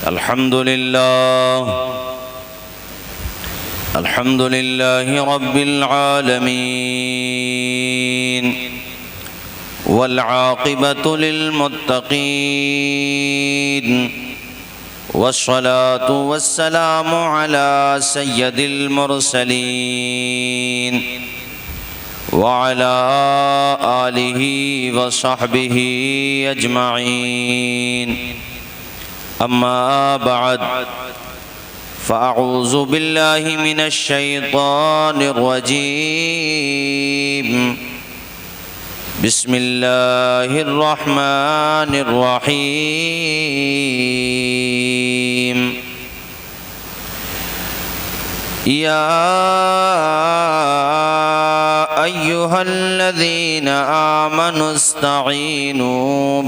अल्हम्दुलिल्लाह रब्बिल आलमीन वल आक़िबतु लिल मुत्तक़ीन वस्सलातु वस्सलामु अला सय्यदिल मुरसलीन व अला आलिहि व सहबिहि अजमईन। अम्मा बअद फ़अऊज़ु बिल्लाहि मिनश शैतानिर रजीम। बिस्मिल्लाहिर रहमानिर रहीम। या अय्युहल्लज़ीना आमनुस्तईनु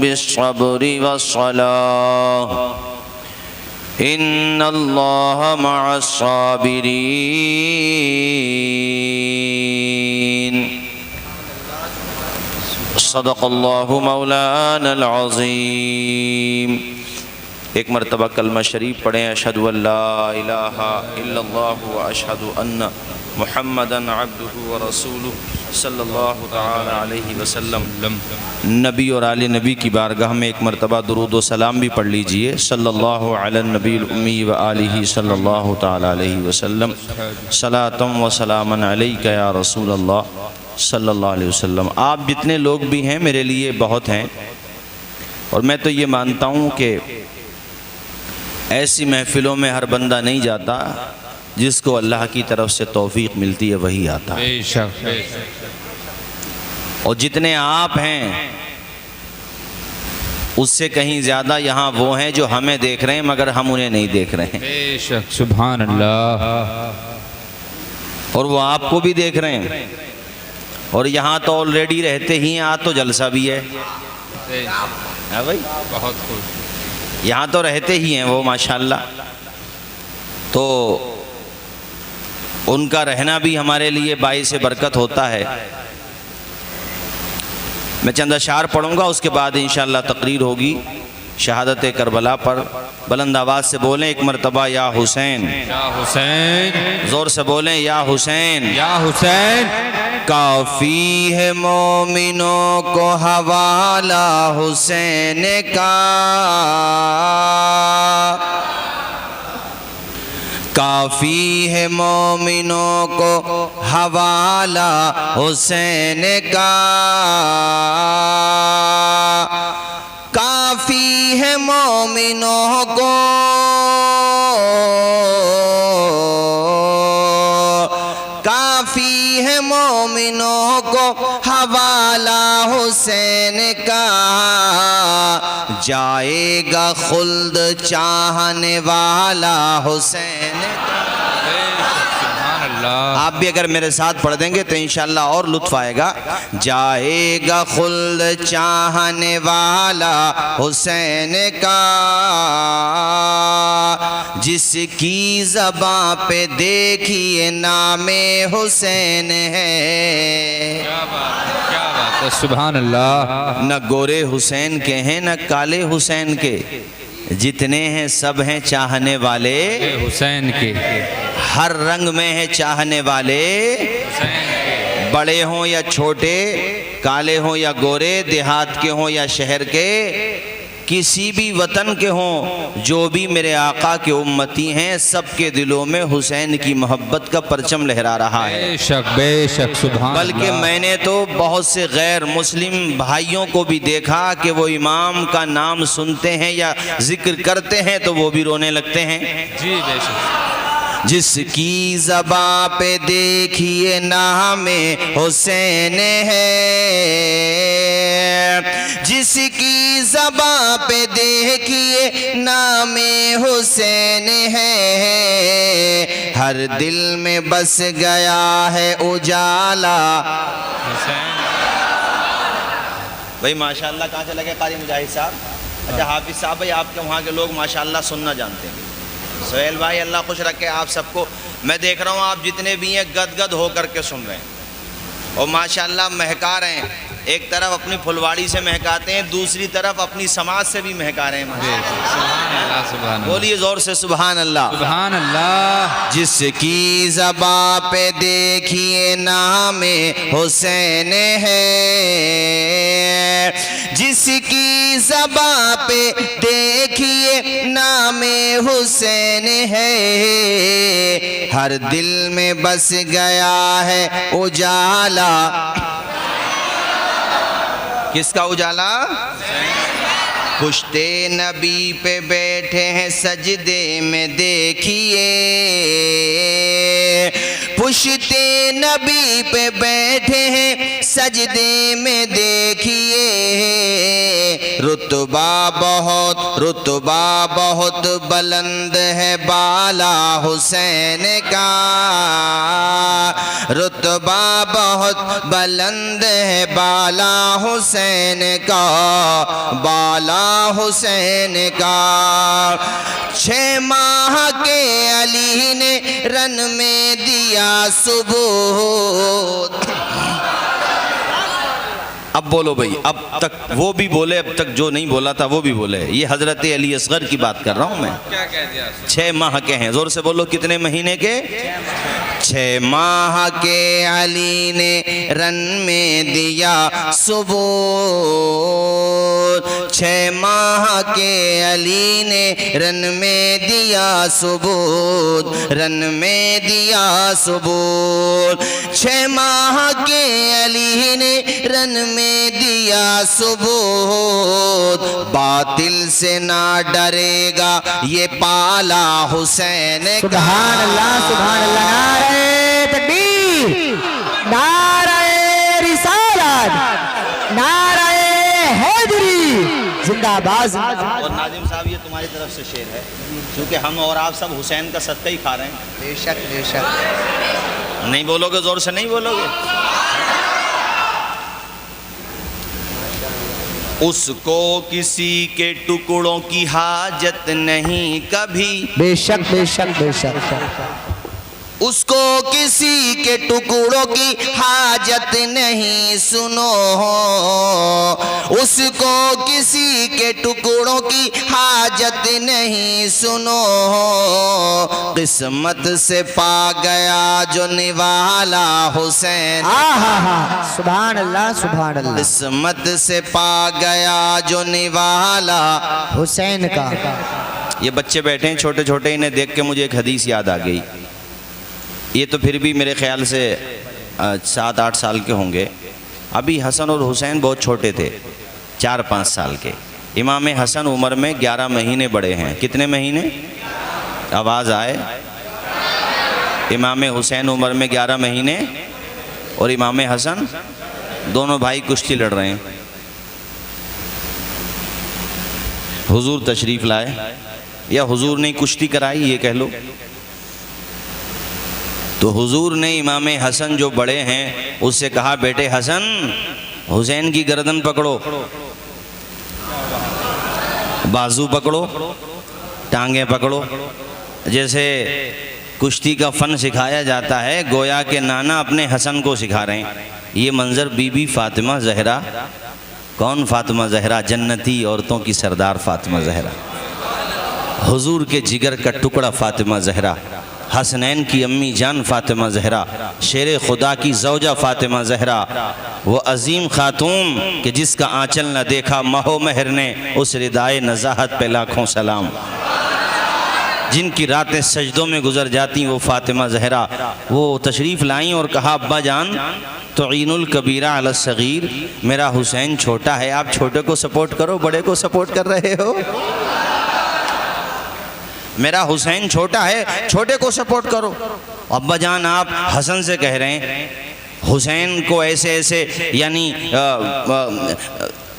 बिस्सब्रि वस्सलाह इन्नल्लाह मअस्साबिरीन। सदक़ल्लाहु मौलानल अज़ीम। एक मरतबा कलमा शरीफ पढ़ें। अशहदु अल्ला इलाहा इल्लल्लाहु व अशहदु अन्ना मुहम्मदन अब्दुहु व रसूलुहु सल्लल्लाहु तआला अलैहि वसल्लम। नबी और आले नबी की बारगाह में एक मरतबा दुरूद व सलाम भी पढ़ लीजिए। सल्लल्लाहु अलन नबील उम्मी व आलिहि सल्लल्लाहु तआला अलैहि वसल्लम। सलातम व सलामन अलैका या रसूल अल्लाह सल्लल्लाहु अलैहि वसल्लम। आप जितने लोग भी हैं मेरे लिए बहुत हैं, और मैं तो ये मानता हूँ कि ऐसी महफिलों में हर बंदा नहीं जाता, जिसको अल्लाह की तरफ से तौफीक मिलती है वही आता है। और जितने आप हैं उससे कहीं ज़्यादा यहाँ वो हैं जो हमें देख रहे हैं मगर हम उन्हें नहीं देख रहे हैं। बेशक, सुभान अल्लाह। और वो आपको भी देख रहे हैं, और यहाँ तो ऑलरेडी रहते ही हैं, आज तो जलसा भी है भाई, बहुत खूब। यहाँ तो रहते ही हैं वो माशाल्लाह। तो उनका रहना भी हमारे लिए बाइस बरकत होता है। मैं चंद अशार पढ़ूंगा, उसके बाद इंशाअल्लाह तकरीर होगी शहादत करबला पर। बुलंद आवाज़ से बोलें एक मरतबा या हुसैन, या हुसैन। ज़ोर से बोलें या हुसैन, या हुसैन। काफ़ी है मोमिनों को हवाला हुसैन का, काफ़ी है मोमिनों को हवाला हुसैन का, काफ़ी है मोमिनों को, काफ़ी है मोमिनों को हवाला हुसैन का, जाएगा खुल्द चाहने वाला हुसैन का। आप भी अगर मेरे साथ पढ़ देंगे तो इंशाअल्लाह और लुत्फ आएगा। जाएगा खुल्द चाहने वाला हुसैन का, जिसकी ज़बां पे देखिए नामे हुसैन है। क्या बात है, सुभान अल्लाह। न गोरे हुसैन के हैं न काले हुसैन के, जितने हैं सब हैं चाहने वाले हुसैन के। हर रंग में है चाहने वाले, बड़े हों या छोटे, काले हों या गोरे, देहात के हों या शहर के, किसी भी वतन के हों, जो भी मेरे आका के उम्मती हैं, सबके दिलों में हुसैन की मोहब्बत का परचम लहरा रहा है। बेशक बेशक, सुभान। बल्कि मैंने तो बहुत से गैर मुस्लिम भाइयों को भी देखा कि वो इमाम का नाम सुनते हैं या जिक्र करते हैं तो वो भी रोने लगते हैं। जी बेशक। जिसकी ज़बां पे देखिए नामे हुसैन है, जिसकी ज़बां पे देखिए नामे हुसैन है, हर दिल में बस गया है उजाला हुसैन। भाई माशाल्लाह, कहाँ चले गए कारी मुजाहिद साहब? अच्छा हाफिज साहब, भाई आपके वहाँ के लोग माशाल्लाह सुनना जानते हैं। सोहेल भाई अल्लाह खुश रखे आप सबको। मैं देख रहा हूँ आप जितने भी हैं गदगद हो करके सुन रहे हैं और माशाल्लाह महका रहे हैं। एक तरफ अपनी फुलवाड़ी से महकाते हैं, दूसरी तरफ अपनी समाज से भी महका रहे हैं। सुभान अल्लाह। बोलिए जोर से सुभान अल्लाह। सुभान अल्लाह। जिसकी ज़बां पे देखिए नाम हुसैन है, जिसकी ज़बां पे देखिए नाम हुसैन है, हर दिल में बस गया है उजाला। किसका उजाला? पुश्ते नबी पे बैठे हैं सजदे में देखिए, पुश्ते नबी पे बैठे हैं सजदे में देखिए, रुतबा बहुत बुलंद है बाला हुसैन का, रुतबा बहुत बुलंद है बाला हुसैन का, बाला हुसैन का। 6 माह के अली ने रन में दिया सुबूत। अब बोलो भाई, अब तक वो भी बोले, अब तक जो नहीं बोला था वो भी बोले। ये हजरत अली असगर की बात कर रहा हूं मैं। क्या कह दिया? 6 माह के हैं। जोर से बोलो, कितने महीने के? 6 माह के अली ने रन में दिया सुबूत, 6 माह के अली ने रन में दिया सुबूत, रन में दिया सुबूत। 6 माह के अली ने रन में दिया सुबूत, बातिल से ना डरेगा ये पाला हुसैन का। सुभान अल्लाह, सुभान अल्लाह। नारे तकबीर, नारे रिसालत, नारे हैदरी, जिंदाबाद। और नाजिम साहब, ये तुम्हारी तरफ से शेर है, क्योंकि हम और आप सब हुसैन का सदका ही खा रहे हैं। बेशक बेशक। नहीं बोलोगे? जोर से नहीं बोलोगे? उसको किसी के टुकड़ों की हाजत नहीं कभी, बेशक बेशक बेशक। उसको किसी के टुकड़ों की हाजत नहीं, सुनो, उसको किसी के टुकड़ों की हाजत नहीं, सुनो, किस्मत से पा गया जो निवाला हुसैन। सुभान अल्लाह, सुभान अल्लाह। किस्मत से पा गया जो निवाला हुसैन का। ये बच्चे बैठे हैं छोटे छोटे, इन्हें देख के मुझे एक हदीस याद आ गई। ये तो फिर भी मेरे ख्याल से 7-8 साल के होंगे। अभी हसन और हुसैन बहुत छोटे थे, 4-5 साल के। इमाम हसन उम्र में 11 महीने बड़े हैं। कितने महीने? आवाज़ आए। इमाम हुसैन उम्र में 11 महीने और इमाम हसन, दोनों भाई कुश्ती लड़ रहे हैं। हुजूर तशरीफ़ लाए, या हुजूर ने कुश्ती कराई, ये कह लो। तो हुजूर ने इमाम हसन जो बड़े हैं उससे कहा, बेटे हसन, हुसैन की गर्दन पकड़ो, बाजू पकड़ो, टांगे पकड़ो। जैसे कुश्ती का फ़न सिखाया जाता है, गोया के नाना अपने हसन को सिखा रहे हैं। ये मंज़र बीबी फ़ातिमा ज़हरा, कौन फ़ातिमा ज़हरा? जन्नती औरतों की सरदार फ़ातिमा ज़हरा, हुजूर के जिगर का टुकड़ा फ़ातिमा ज़हरा, हसनैन की अम्मी जान फ़ातिमा ज़हरा, शेर खुदा की ज़ौजा फ़ातिमा ज़हरा, वो अजीम खातून कि जिसका आंचल न देखा महो महर ने, उस रिदाए नज़ाहत पे लाखों सलाम, जिनकी रातें सजदों में गुजर जाती वो फ़ातिमा ज़हरा। वो तशरीफ़ लाईं और कहा, अब्बा जान, तुईनुल कबीरा अला सगीर, मेरा हुसैन छोटा है, आप छोटे को सपोर्ट करो, बड़े को सपोर्ट कर रहे हो। मेरा हुसैन छोटा है, छोटे को सपोर्ट करो। अब्बा जान, आप हसन से कह रहे हैं हुसैन को ऐसे ऐसे, यानी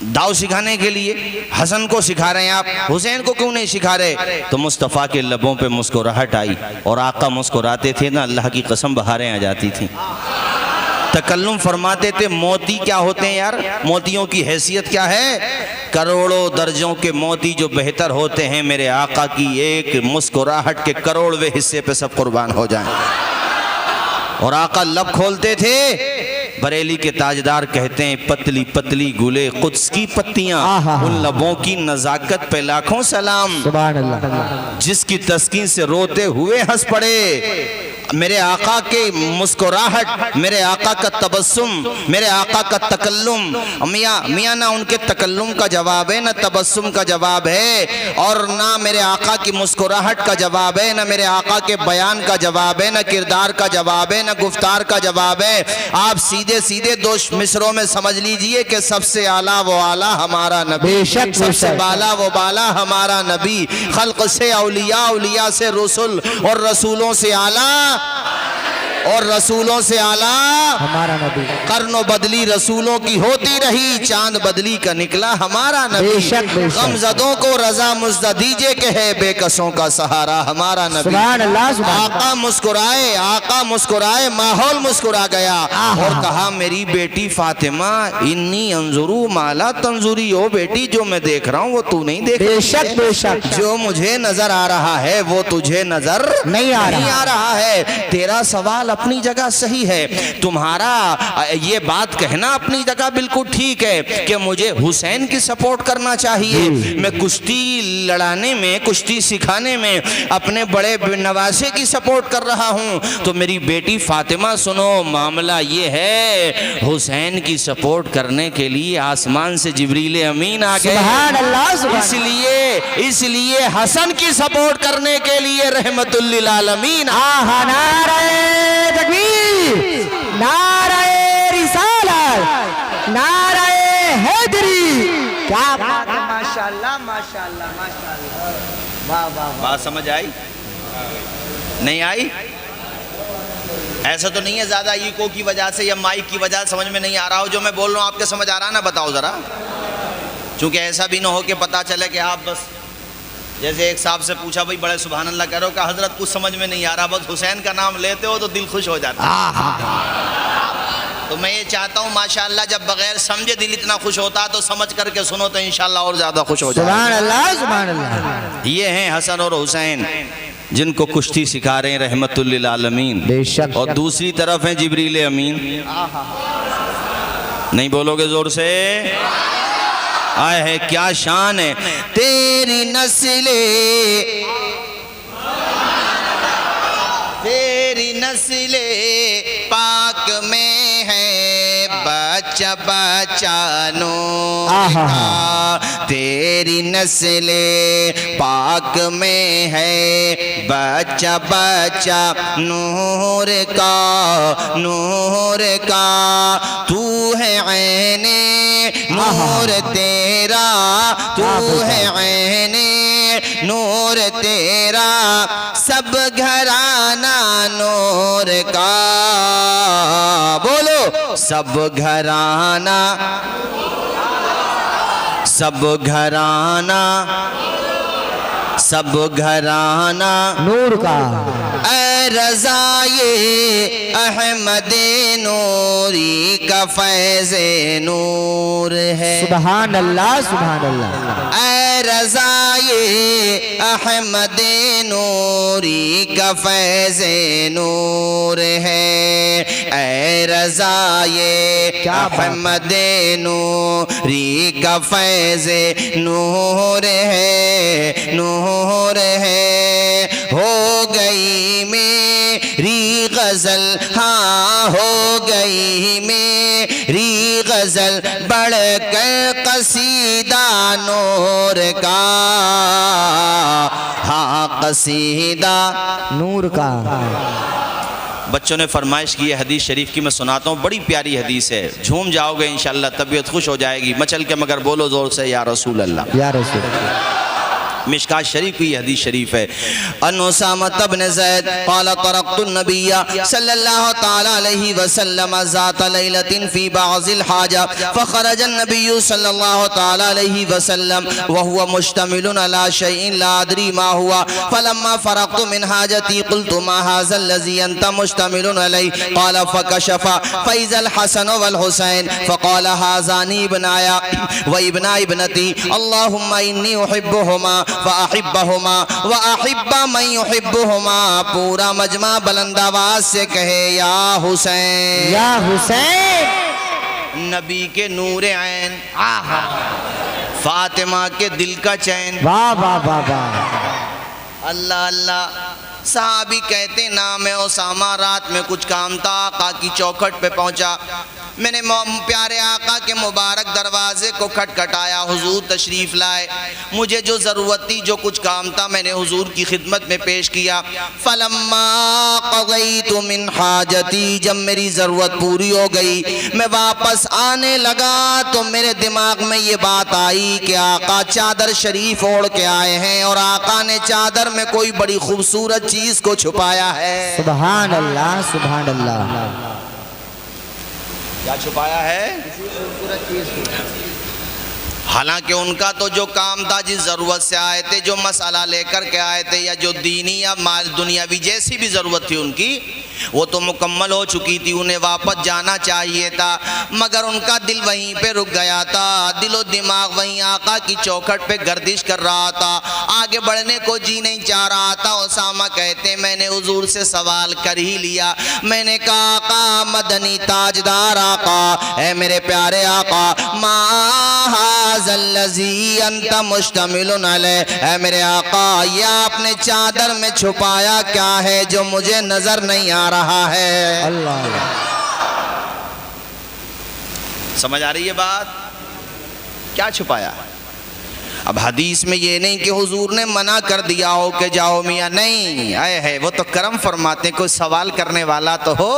दाव सिखाने के लिए हसन को सिखा रहे हैं आप, हुसैन को क्यों नहीं सिखा रहे? तो मुस्तफ़ा के लबों पे मुस्कुराहट आई, और आका मुस्कुराते थे ना, अल्लाह की कसम बहारें आ जाती थी। तकल्लुम फरमाते थे, मोती क्या होते हैं यार, मोतियों की हैसियत क्या है? करोड़ों दर्जों के मोती जो बेहतर होते हैं, मेरे आका की एक मुस्कुराहट के करोड़वें हिस्से पे सब कुर्बान हो जाएं। और आका लब खोलते थे बरेली के ताजदार कहते हैं पतली पतली गुले कुद्स की पत्तियां, उन लबों की नजाकत पे लाखों सलाम, सुभान अल्लाह। जिसकी तस्कीन से रोते हुए हंस पड़े। मेरे आका के मुस्कुराहट, मेरे आका का तबस्सुम, मेरे आका का तकल्लुम, मियाँ ना उनके तकल्लुम का जवाब है, ना तबस्सुम का जवाब है, और ना मेरे आका की मुस्कुराहट का जवाब है, ना मेरे आका के बयान का जवाब है, ना किरदार का जवाब है, ना गुफ्तार का जवाब है। आप सीधे सीधे दो मिसरों में समझ लीजिए कि सबसे आला वो आला हमारा नबी, बेशक, सबसे बाला वो बाला हमारा नबी। खल्क से औलिया, औलिया से रसूल, और रसूलों से आला, और रसूलों से आला हमारा नबी। कर्नो बदली रसूलों की होती रही, चांद बदली का निकला हमारा नबी। बेशक, बेशक। गमजदों को रजा मुज्दा दीजिए के है बेकसों का सहारा हमारा नबी। सुभान अल्लाह, सुभान आका मुस्कुराए, आका मुस्कुराए, माहौल मुस्कुरा गया और कहा मेरी बेटी फातिमा इन्नी अंजुरू माला तंजुरी, ओ बेटी जो मैं देख रहा हूँ वो तू नहीं देख। बेशक, बेशक। जो मुझे नजर आ रहा है वो तुझे नजर नहीं आ रहा है। तेरा सवाल अपनी जगह सही है, तुम्हारा ये बात कहना अपनी जगह बिल्कुल ठीक है कि मुझे हुसैन की सपोर्ट करना चाहिए। मैं कुश्ती लड़ाने में, कुश्ती सिखाने में अपने बड़े नवासे की सपोर्ट कर रहा हूं। तो मेरी बेटी फातिमा सुनो, मामला ये है हुसैन की सपोर्ट करने के लिए आसमान से जिब्रील अमीन आ गए। सुभान अल्लाह, सुभान। इसलिए हसन की सपोर्ट करने के लिए रहमतुल लिल आलमीन। नारे तकबीर, नारे रिसालत, नारे हैदरी। क्या बात है, माशाअल्लाह, माशाअल्लाह, माशाअल्लाह। वाह वाह वाह। बात समझ आई? नहीं आई? ऐसा तो नहीं है ज्यादा इको की वजह से या माइक की वजह से समझ में नहीं आ रहा हो जो मैं बोल रहा हूँ? आपके समझ आ रहा है ना? बताओ जरा, क्योंकि ऐसा भी ना हो कि पता चले कि आप बस जैसे एक साहब से पूछा भाई बड़े सुभान अल्लाह कह रहे हो, कहा हजरत कुछ समझ में नहीं आ रहा, बस हुसैन का नाम लेते हो तो दिल खुश हो जाता है। तो मैं ये चाहता हूँ माशाअल्लाह जब बगैर समझे दिल इतना खुश होता है तो समझ करके सुनो तो इंशाअल्लाह और ज्यादा खुश हो जाए। सुभान अल्लाह, सुभान अल्लाह। ये हैं हसन और हुसैन जिनको कुश्ती सिखा रहे हैं रहमतुल लिल आलमीन। बेशक। और दूसरी तरफ है जिब्रील अमीन। नहीं बोलोगे जोर से? आए है क्या शान है तेरी नस्ले, तेरी नस्ले पाक में है बच्चा बच्चा नूर का, तेरी नस्ले पाक में है बच्चा बच्चा नूर का, नूर का। तू है ऐने नूर तेरा, तू है ऐने नूर तेरा, सब घराना नूर का। बोलो सब घराना, सब घराना, सब घराना नूर का। ऐ रज़ाए अहमद नूरी का फैज़े नूर है। सुभान अल्लाह, सुभान अल्लाह। ऐ रज़ाए अहमद नूरी का फैज़े नूर है। ऐ रज़ाए अहमद नूरी का फैज़े नूर है, नूर है। हो गई मेरी गजल, हाँ हो गई मेरी गजल, बढ़कर कसीदा नूर का, हाँ कसीदा नूर का। बच्चों ने फरमाइश की है हदीस शरीफ की, मैं सुनाता हूँ, बड़ी प्यारी हदीस है, झूम जाओगे इंशाअल्लाह, तबीयत खुश हो जाएगी। मचल के मगर बोलो जोर से या रसूल अल्लाह, या रसूल अल्लाह। मिशकात शरीफ की हदीस शरीफ है। अन उसामा इब्न ज़ैद क़ाल तरक़्तु नबिय्य सल्लल्लाहु तआला अलैहि वसल्लम ज़ात लैलतिन फ़ी बाज़िल हाजा फ़ख़रज अन्नबिय्यु सल्लल्लाहु तआला अलैहि वसल्लम व हुवा मुश्तमिलुन अला शैइन ला अदरी मा हुवा फ़लम्मा फ़रग़्तु मिन हाजती क़ुल्तु मा हाज़ा लज़ी अंत मुश्तमिलुन अलैहि क़ाल फ़कशफ़ फ़इज़ल हसन वल हुसैन फ़क़ाल हाज़ानी इब्नाया व इब्ना इब्नती अल्लाहुम्मा इन्नी उहिब्बुहुमा फ़अहिब्बहुमा व अहिब्बा मन युहिब्बुहुमा। पूरा मजमा बुलंद आवाज से कहे या हुसैन। या हुसैन। नबी के नूरे ऐन, फातिमा के दिल का चैन। वाह वाह वाह वाह। अल्लाह अल्लाह। साहबी कहते नाम है उसामा, रात में कुछ काम था, आका की चौखट पे पहुंचा। मैंने प्यारे आका के मुबारक दरवाजे को खटखटाया, हुजूर तशरीफ लाए। मुझे जो ज़रूरत थी, जो कुछ काम था, मैंने हुजूर की खिदमत में पेश किया। फलम्मा क़ज़यतु मिन हाजती, जब मेरी ज़रूरत पूरी हो गई, मैं वापस आने लगा तो मेरे दिमाग में ये बात आई कि आका चादर शरीफ ओढ़ के आए हैं और आका ने चादर में कोई बड़ी खूबसूरत चीज़ को छुपाया है। सुभान अल्लाह सुभान अल्लाह। क्या छुपाया है? हालांकि उनका तो जो काम था, जिस ज़रूरत से आए थे, जो मसाला लेकर के आए थे, या जो दीनी या माल दुनियावी जैसी भी ज़रूरत थी उनकी, वो तो मुकम्मल हो चुकी थी। उन्हें वापस जाना चाहिए था, मगर उनका दिल वहीं पे रुक गया था। दिलो दिमाग वहीं आका की चौखट पे गर्दिश कर रहा था, आगे बढ़ने को जी नहीं चाह रहा था। उसामा कहते मैंने हुजूर से सवाल कर ही लिया। मैंने कहा आका, मदनी ताजदार आका, ऐ मेरे प्यारे आका, मा हाज़ल्लज़ी अंत मुश्तमिलुन अलैह, ऐ मेरे आका, ये आपने चादर में छुपाया क्या है जो मुझे नजर नहीं आ रहा है? अल्लाह। समझ आ रही है बात? क्या छुपाया? अब हदीस में ये नहीं कि हुजूर ने मना कर दिया हो कि जाओ मियाँ, नहीं, आए है वो तो करम फरमाते, कोई सवाल करने वाला तो हो।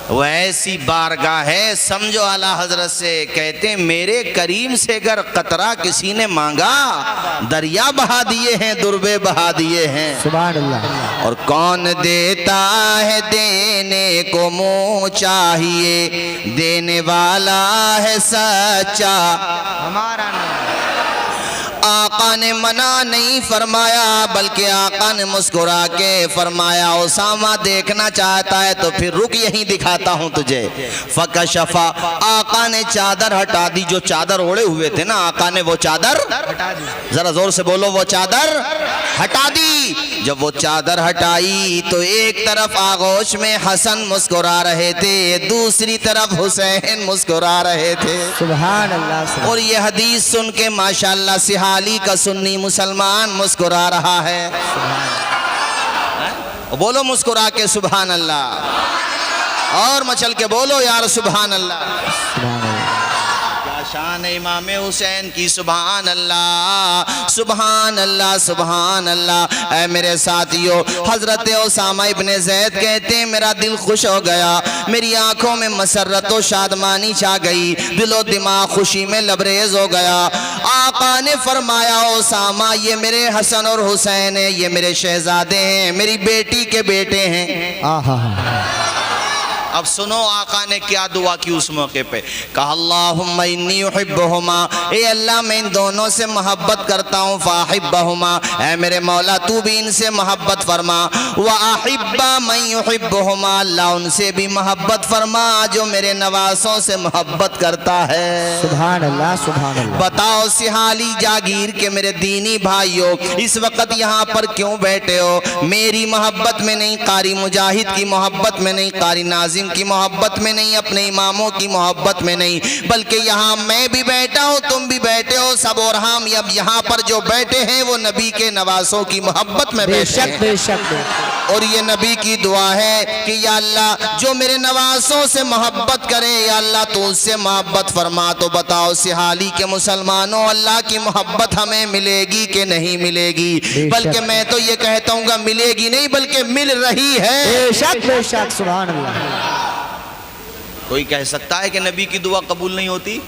वो ऐसी बारगाह है, समझो आला हजरत से कहते मेरे करीम से अगर कतरा किसी ने मांगा, दरिया बहा दिए हैं, दुर्बे बहा दिए हैं। सुभान अल्लाह। और कौन देता है देने को मुँह चाहिए, देने वाला है सच्चा हमारा नहीं। आका ने मना नहीं फरमाया, बल्कि आका ने मुस्कुरा के फरमाया उसामा देखना चाहता है तो फिर रुक, यहीं दिखाता हूँ तुझे। फकशफा, आका ने चादर हटा दी। जो चादर ओढ़े हुए थे ना, आका ने वो चादर हटा दी। जरा जोर से बोलो, वो चादर हटा दी। जब वो चादर हटाई तो एक तरफ आगोश में हसन मुस्कुरा रहे थे, दूसरी तरफ हुसैन मुस्कुरा रहे थे। सुभान अल्लाह। और ये हदीस सुन के माशाअल्लाह सिहाली का सुन्नी मुसलमान मुस्कुरा रहा है। बोलो मुस्कुरा के सुभान अल्लाह, और मचल के बोलो यार सुभान अल्लाह। सुभान अल्लाह। क्या शान है इमाम हुसैन की, सुभान अल्लाह सुभान अल्लाह सुभान अल्लाह। ऐ मेरे साथियों, हजरत उसामा इब्ने ज़ैद कहते हैं मेरा दिल खुश हो गया, मेरी आंखों में मसरत और शादमानी छा गई, दिलो दिमाग खुशी में लबरेज हो गया। आका ने फरमाया उसामा, ये मेरे हसन और हुसैन है, ये मेरे शहजादे हैं, मेरी बेटी के बेटे हैं। आहा। अब सुनो आका ने क्या दुआ की उस मौके पे। कहा अल्लाहुम्मा इन्नी उहिब्बुहुमा, ए अल्लाह मैं इन दोनों से मोहब्बत करता हूँ। फाहिब्बहुमा, ऐ मेरे मौला तू भी इनसे मोहब्बत फरमा। व अहिब्बा मन युहिब्बुहुमा, अल्लाह उनसे भी मोहब्बत फरमा जो मेरे नवासों से मोहब्बत करता है। सुभान अल्लाह सुभान अल्लाह। बताओ सिहाली जागीर के मेरे दीनी भाइयों, इस वक्त यहाँ पर क्यों बैठे हो? मेरी मोहब्बत में नहीं, कारी मुजाहिद की मोहब्बत में नहीं, कारी नाजिम की मोहब्बत में नहीं, अपने इमामों की मोहब्बत में नहीं, बल्कि यहाँ मैं भी बैठा हूँ, तुम भी बैठे हो, सब और हम अब यहाँ पर जो बैठे हैं वो नबी के नवासों की मोहब्बत में बैठे हैं। बेशक। और ये नबी की दुआ है कि या अल्लाह जो मेरे नवासों से मोहब्बत करे, या अल्लाह तू उससे मोहब्बत फरमा। तो बताओ सिहाली के मुसलमानों, अल्लाह की मोहब्बत हमें मिलेगी कि नहीं मिलेगी? बल्कि मैं तो ये कहता हूँ मिलेगी नहीं, बल्कि मिल रही है। बेशक बेशक। सुभान अल्लाह। कोई कह सकता है कि नबी की दुआ कबूल नहीं होती?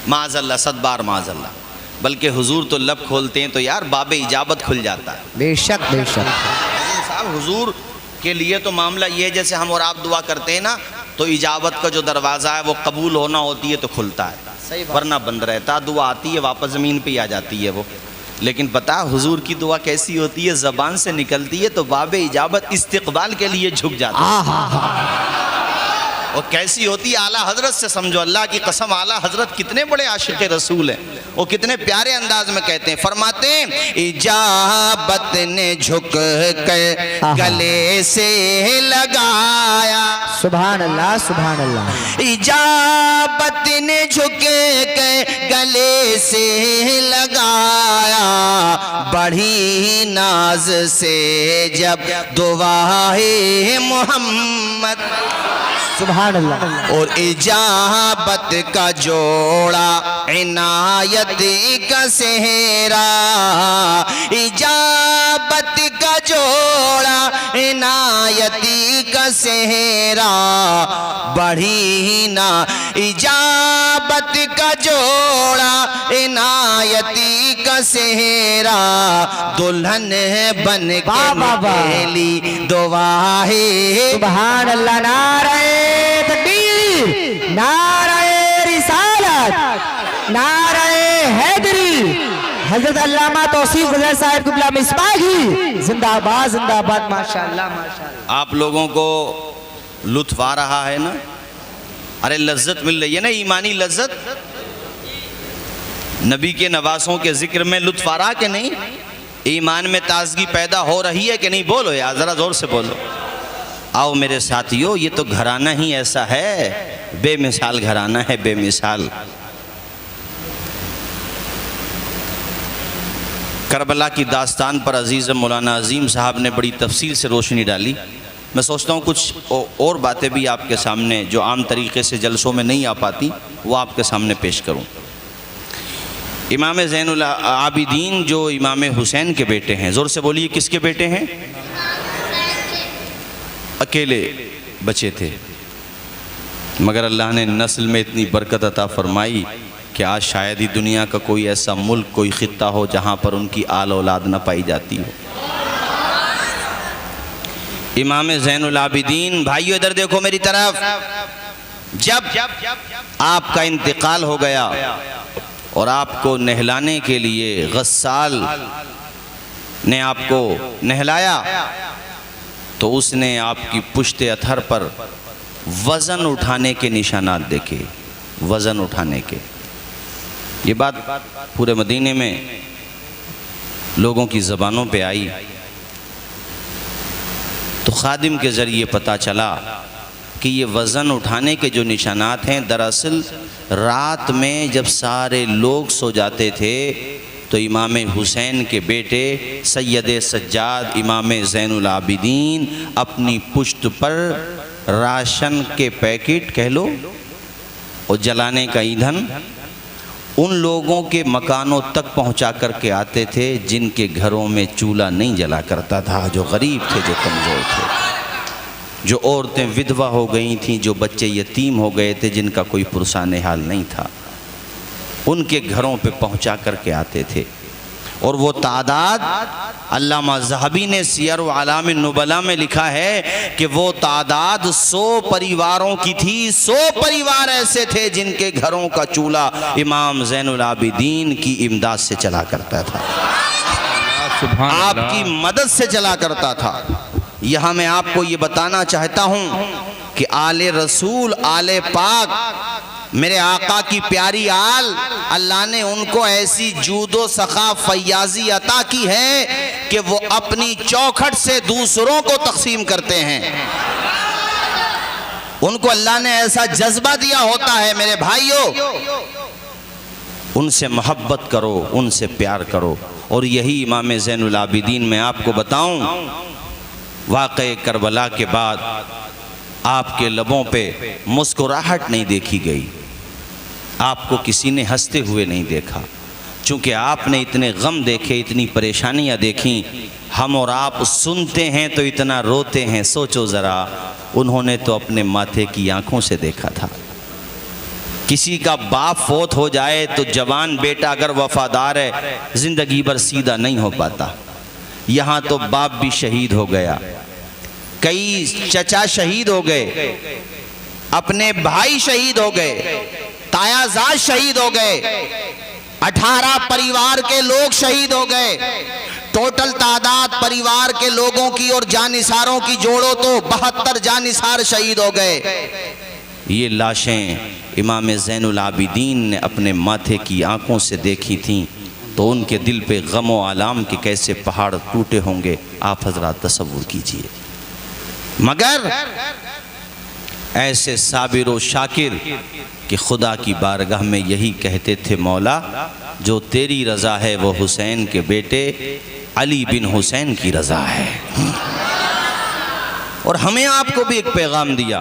माज़अल्लाह, सदबार माज़अल्लाह। बल्कि हुजूर तो लब खोलते हैं तो यार बाबे इजाबत खुल जाता है। बेशक बेशक। साहब हुजूर के लिए तो मामला ये है जैसे हम और आप दुआ करते हैं ना, तो इजाबत का जो दरवाज़ा है वो कबूल होना होती है तो खुलता है, वरना बंद रहता। दुआ आती है वापस ज़मीन पे आ जाती है वो। लेकिन पता हुजूर की दुआ कैसी होती है? ज़बान से निकलती है तो बाबे इजाबत इस्तिक़बाल के लिए झुक जाता है। और कैसी होती आला हजरत से समझो, अल्लाह की कसम आला हजरत कितने बड़े आशिक रसूल हैं, वो कितने प्यारे अंदाज में कहते हैं, फरमाते हैं इजाबत ने झुक कर गले से लगाया, सुभान अल्लाह सुभान अल्लाह। इजाबत ने झुक के गले से लगाया, बढ़ी नाज से जब दुआए मोहम्मद, सुभान अल्लाह। और इजाबत का जोड़ा इनायत का सेहरा, इजाबत का जोड़ा इनायती का सेहरा, बढ़ी ना इजाबत का जोड़ा इनायती का सेहरा, दुल्हन बन के पहली दुआ है, सुभान अल्लाह। नारे तकबीर, नारे रिसालत, नारे हैदरी। हजरत अल्लामा तौसीफ गुजर साहब कुबला मिसबाही जिंदाबाद जिंदाबाद, माशाअल्लाह माशाअल्लाह। आप लोगों को लुत्फ आ रहा है ना, अरे लज्जत मिल रही है ना, ईमानी लज्जत, नबी के नवासों के जिक्र में लुत्फ आ रहा कि नहीं, ईमान में ताजगी पैदा हो रही है कि नहीं, बोलो यार जरा जोर से बोलो। आओ मेरे साथियों, ये तो घराना ही ऐसा है, बेमिसाल घराना है, बेमिसाल। करबला की दास्तान पर अजीज़ मौलाना अजीम साहब ने बड़ी तफसील से रोशनी डाली। मैं सोचता हूँ कुछ और बातें भी आपके सामने जो आम तरीक़े से जलसों में नहीं आ पाती वो आपके सामने पेश करूँ। इमाम ज़ैनुल आबिदीन जो इमाम हुसैन के बेटे हैं, ज़ोर से बोलिए किसके बेटे हैं? अकेले बचे थे, मगर अल्लाह ने नस्ल में इतनी बरकत अता फरमाई कि आज शायद ही दुनिया का कोई ऐसा मुल्क, कोई ख़ित्ता हो जहाँ पर उनकी आल औलाद न पाई जाती हो। इमाम ज़ैनुल आबिदीन, भाइयों इधर देखो मेरी तरफ, जब आपका इंतकाल हो गया और आपको नहलाने के लिए गस्साल ने आपको नहलाया, तो उसने आपकी पुश्ते अथर पर वज़न उठाने के निशानात देखे, वज़न उठाने के। ये बात पूरे मदीने में लोगों की ज़बानों पे आई, तो खादिम के ज़रिए पता चला कि ये वज़न उठाने के जो निशानात हैं, दरअसल रात में जब सारे लोग सो जाते थे तो इमाम हुसैन के बेटे सैयद सज्जाद इमाम ज़ैनुल आबिदीन अपनी पुश्त पर राशन के पैकेट कह लो और जलाने का ईंधन उन लोगों के मकानों तक पहुंचा करके आते थे जिनके घरों में चूल्हा नहीं जला करता था, जो गरीब थे, जो कमज़ोर थे, जो औरतें विधवा हो गई थीं, जो बच्चे यतीम हो गए थे, जिनका कोई पुरसाने हाल नहीं था, उनके घरों पे पहुंचा करके आते थे। और वो तादाद अल्लामा ज़हबी ने सियर व आलाम नुबला में लिखा है कि वो तादाद 100 परिवारों की थी। 100 परिवार ऐसे थे जिनके घरों का चूल्हा इमाम ज़ैनुल आबिदीन की इमदाद से चला करता था, आपकी मदद से चला करता था। यहाँ मैं आपको ये बताना चाहता हूँ कि आले रसूल, आले पाक, मेरे आका की प्यारी आल, अल्लाह ने उनको ऐसी जूदो सखा फैयाजी अता की है कि वो अपनी चौखट से दूसरों को तकसीम करते हैं। उनको अल्लाह ने ऐसा जज्बा दिया होता है। मेरे भाइयों, उनसे मोहब्बत करो, उनसे प्यार करो। और यही इमाम ज़ैनुल आबिदीन, मैं आपको बताऊं, वाक़े करबला के बाद आपके लबों पे मुस्कुराहट नहीं देखी गई, आपको किसी ने हंसते हुए नहीं देखा, चूँकि आपने इतने गम देखे, इतनी परेशानियाँ देखी। हम और आप सुनते हैं तो इतना रोते हैं, सोचो ज़रा, उन्होंने तो अपने माथे की आँखों से देखा था। किसी का बाप फौत हो जाए तो जवान बेटा अगर वफादार है ज़िंदगी भर सीधा नहीं हो पाता। यहाँ तो बाप भी शहीद हो गया, कई चचा शहीद हो गए, अपने भाई शहीद हो गए, तायाजाद शहीद हो गए, 18 परिवार के लोग शहीद हो गए। टोटल तादाद परिवार के लोगों की और जानिसारों की जोड़ो तो 72 जानिसार शहीद हो गए। ये लाशें इमाम ज़ैनुल आबिदीन ने अपने माथे की आंखों से देखी थीं तो उनके दिल पे गम व आलाम के कैसे पहाड़ टूटे होंगे आप हजरात तसव्वुर कीजिए। मगर ऐसे साबिर व शाकिर कि खुदा की बारगाह में यही कहते थे, मौला जो तेरी रज़ा है वो हुसैन के बेटे अली बिन हुसैन की रज़ा है। और हमें आपको भी एक पैगाम दिया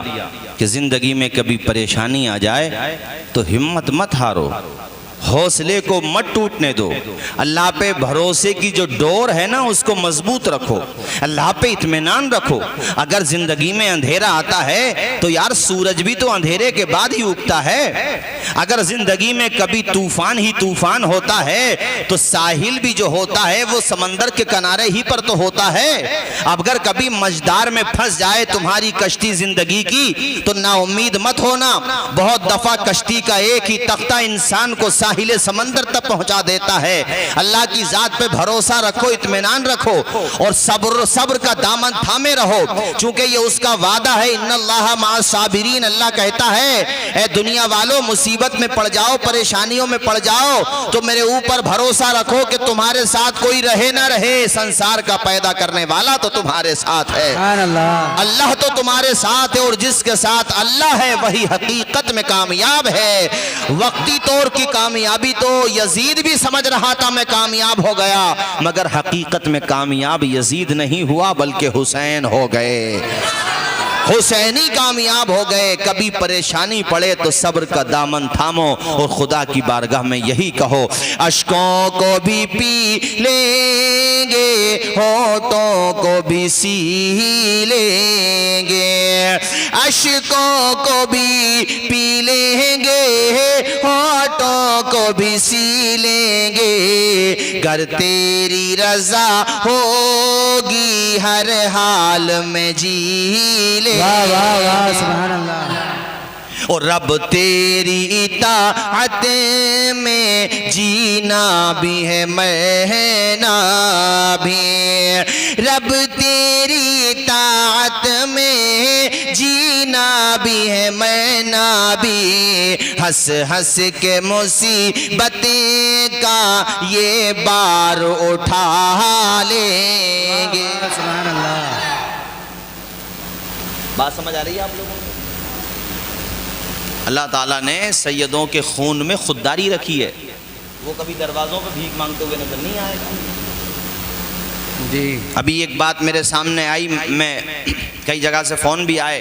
कि ज़िंदगी में कभी परेशानी आ जाए तो हिम्मत मत हारो, हौसले को मत टूटने दो, अल्लाह पे भरोसे की जो डोर है ना उसको मजबूत रखो, अल्लाह पे इत्मीनान रखो। अगर जिंदगी में अंधेरा आता है तो यार सूरज भी तो अंधेरे के बाद ही उगता है। अगर जिंदगी में कभी तूफान ही तूफान होता है तो साहिल भी जो होता है वो समंदर के किनारे ही पर तो होता है। अगर कभी मझदार में फंस जाए तुम्हारी कश्ती जिंदगी की तो नाउम्मीद मत होना। बहुत दफा कश्ती का एक ही तख्ता इंसान को साहिल समंदर तक पहुंचा देता है। अल्लाह की जात पे भरोसा रखो, इत्मीनान रखो और सब्र का दामन थामे रहो, चूंकि ये उसका वादा है। इन्नल्लाह माअस साबिरीन, अल्लाह कहता है ए दुनिया वालों मुसीबत में पड़ जाओ, परेशानियों में पड़ जाओ तो मेरे ऊपर भरोसा रखो कि तुम्हारे साथ कोई रहे ना रहे, संसार का पैदा करने वाला तो तुम्हारे साथ है, अल्लाह तो तुम्हारे साथ है और जिसके साथ अल्लाह है वही हकीकत में कामयाब है। वक्ती तौर की कामयाबी तो यजीद भी समझ रहा था मैं कामयाब हो गया, मगर हकीकत में कामयाब यजीद नहीं हुआ बल्कि हुसैन हो गए, हुसैनी कामयाब हो गए। कभी परेशानी पड़े तो सब्र का दामन थामो और खुदा की बारगाह में यही कहो, अश्कों को भी पी लेंगे, होठों को भी सी लेंगे, अश्कों को भी पी लेंगे, होठों को भी सी लेंगे, गर तेरी रजा होगी हर हाल में जी ले। वाह वाह वाह सुभान अल्लाह। और रब तेरी इताअत में जीना भी है मरना भी, रब तेरी इताअत में जीना भी है मरना भी, हंस हंस के मुसीबतें का ये बार उठा लेंगे। सुभान अल्लाह। बात समझ आ रही है आप लोगों को? अल्लाह ताला ने सैयदों के खून में खुददारी रखी है, वो कभी दरवाज़ों पर भीख मांगते हुए नजर नहीं आएगा जी। अभी एक बात मेरे सामने आई, मैं कई जगह से फ़ोन भी आए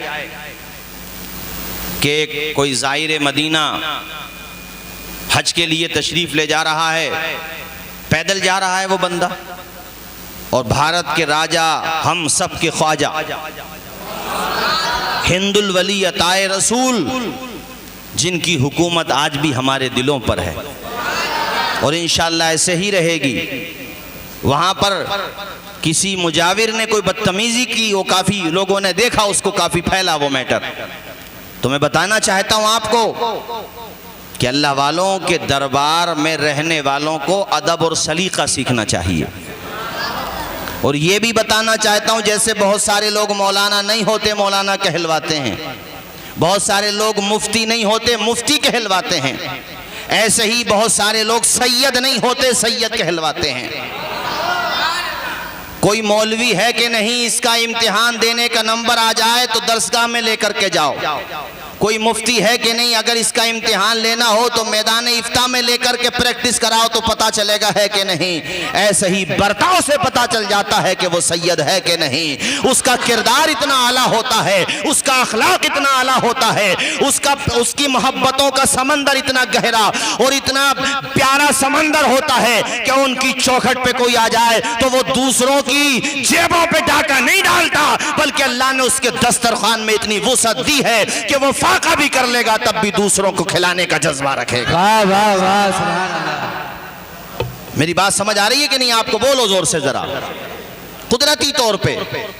कि कोई ज़ाहिर मदीना हज के लिए तशरीफ़ ले जा रहा है, पैदल जा रहा है वो बंदा, और भारत के राजा हम सब के ख्वाजा हिंदुल वली अताए रसूल जिनकी हुकूमत आज भी हमारे दिलों पर है और इंशाअल्लाह ऐसे ही रहेगी, वहाँ पर किसी मुजाविर ने कोई बदतमीजी की, वो काफ़ी लोगों ने देखा, उसको काफ़ी फैला वो मैटर। तो मैं बताना चाहता हूँ आपको कि अल्लाह वालों के दरबार में रहने वालों को अदब और सलीका सीखना चाहिए। और ये भी बताना चाहता हूँ, जैसे बहुत सारे लोग मौलाना नहीं होते मौलाना कहलवाते हैं, बहुत सारे लोग मुफ्ती नहीं होते मुफ्ती कहलवाते हैं, ऐसे ही बहुत सारे लोग सैयद नहीं होते सैयद कहलवाते हैं। कोई मौलवी है कि नहीं, इसका इम्तिहान देने का नंबर आ जाए तो दरसगाह में लेकर के जाओ। कोई मुफ्ती है कि नहीं, अगर इसका इम्तिहान लेना हो तो मैदान इफ्ता में लेकर के प्रैक्टिस कराओ तो पता चलेगा है कि नहीं। ऐसे ही बर्ताव से पता चल जाता है कि वो सैयद है कि नहीं। उसका किरदार इतना आला होता है, उसका अखलाक इतना आला होता है, उसकी मोहब्बतों का समंदर इतना गहरा और इतना प्यारा समंदर होता है कि उनकी चौखट पे कोई आ जाए तो वो दूसरों की जेबों पे डाका नहीं डालता, बल्कि अल्लाह ने उसके दस्तरखान में इतनी वुसअत दी है कि वो फाका भी कर लेगा तब भी दूसरों को खिलाने का जज्बा रखेगा। वाह वाह वाह सुभान अल्लाह। मेरी बात समझ आ रही है कि नहीं आपको? बोलो जोर से जरा। कुदरती तौर पे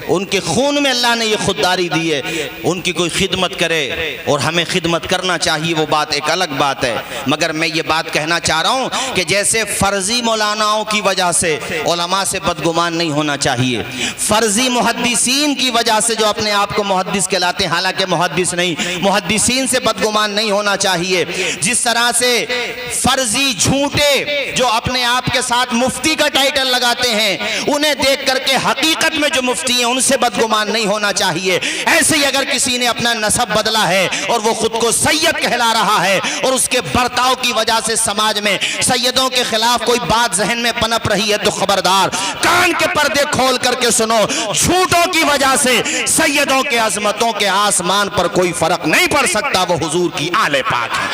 उनके खून में अल्लाह ने ये खुददारी दी है। उनकी कोई खिदमत करे और हमें खिदमत करना चाहिए, वो बात एक अलग बात है। मगर मैं ये बात कहना चाह रहा हूँ कि जैसे फ़र्जी मौलानाओं की वजह से उलमा से बदगुमान नहीं होना चाहिए, फ़र्जी मुहद्दिसीन की वजह से जो अपने आप को मुहद्दिस कहलाते हैं, हालांकि मुहद्दिस नहीं, मुहद्दिसीन से बदगुमान नहीं होना चाहिए। जिस तरह से फ़र्जी झूठे जो अपने आप के साथ मुफ्ती का टाइटल लगाते हैं, उन्हें देख करके हकीकत में जो मुफ्ती हैं उनसे बदगुमान नहीं होना चाहिए। ऐसे ही अगर किसी ने अपना नसब बदला है और वो खुद को सैयद कहला रहा है और उसके बर्ताव की वजह से समाज में सैयदों के खिलाफ कोई बात जहन में पनप रही है, तो खबरदार कान के पर्दे खोल करके सुनो। झूठों की वजह से सैयदों के अजमतों के आसमान पर कोई फर्क नहीं पड़ सकता, वो हुजूर की आले पाक है।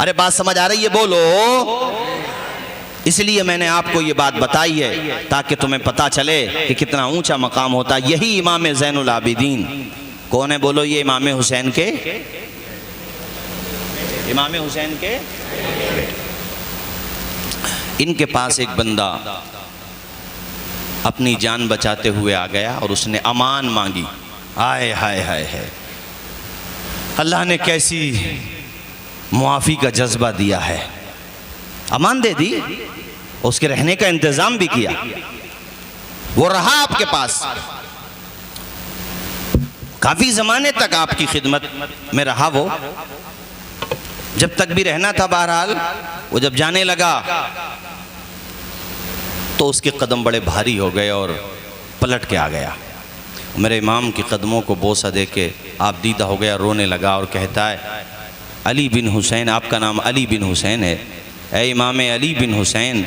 अरे बात समझ आ रही है? बोलो। इसलिए मैंने आपको ये बात बताई है ताकि तुम्हें पता चले कि कितना ऊंचा मकाम होता है। यही इमाम ज़ैनुल आबिदीन कौन है? बोलो। ये इमाम हुसैन के, इमाम हुसैन के, इनके पास एक बंदा अपनी जान बचाते हुए आ गया और उसने अमान मांगी। आए हाय हाय हाय, अल्लाह ने कैसी मुआफ़ी का जज्बा दिया है। अमान दे दी, उसके रहने का इंतजाम भी किया, वो रहा आपके पास, काफी जमाने तक आपकी खिदमत में रहा। वो जब तक भी रहना था, बहरहाल वो जब जाने लगा तो उसके कदम बड़े भारी हो गए और पलट के आ गया। मेरे इमाम के कदमों को बोसा दे के आप दीदा हो गया, रोने लगा और कहता है, अली बिन हुसैन, आपका नाम अली बिन हुसैन है, ऐ इमाम अली बिन हुसैन,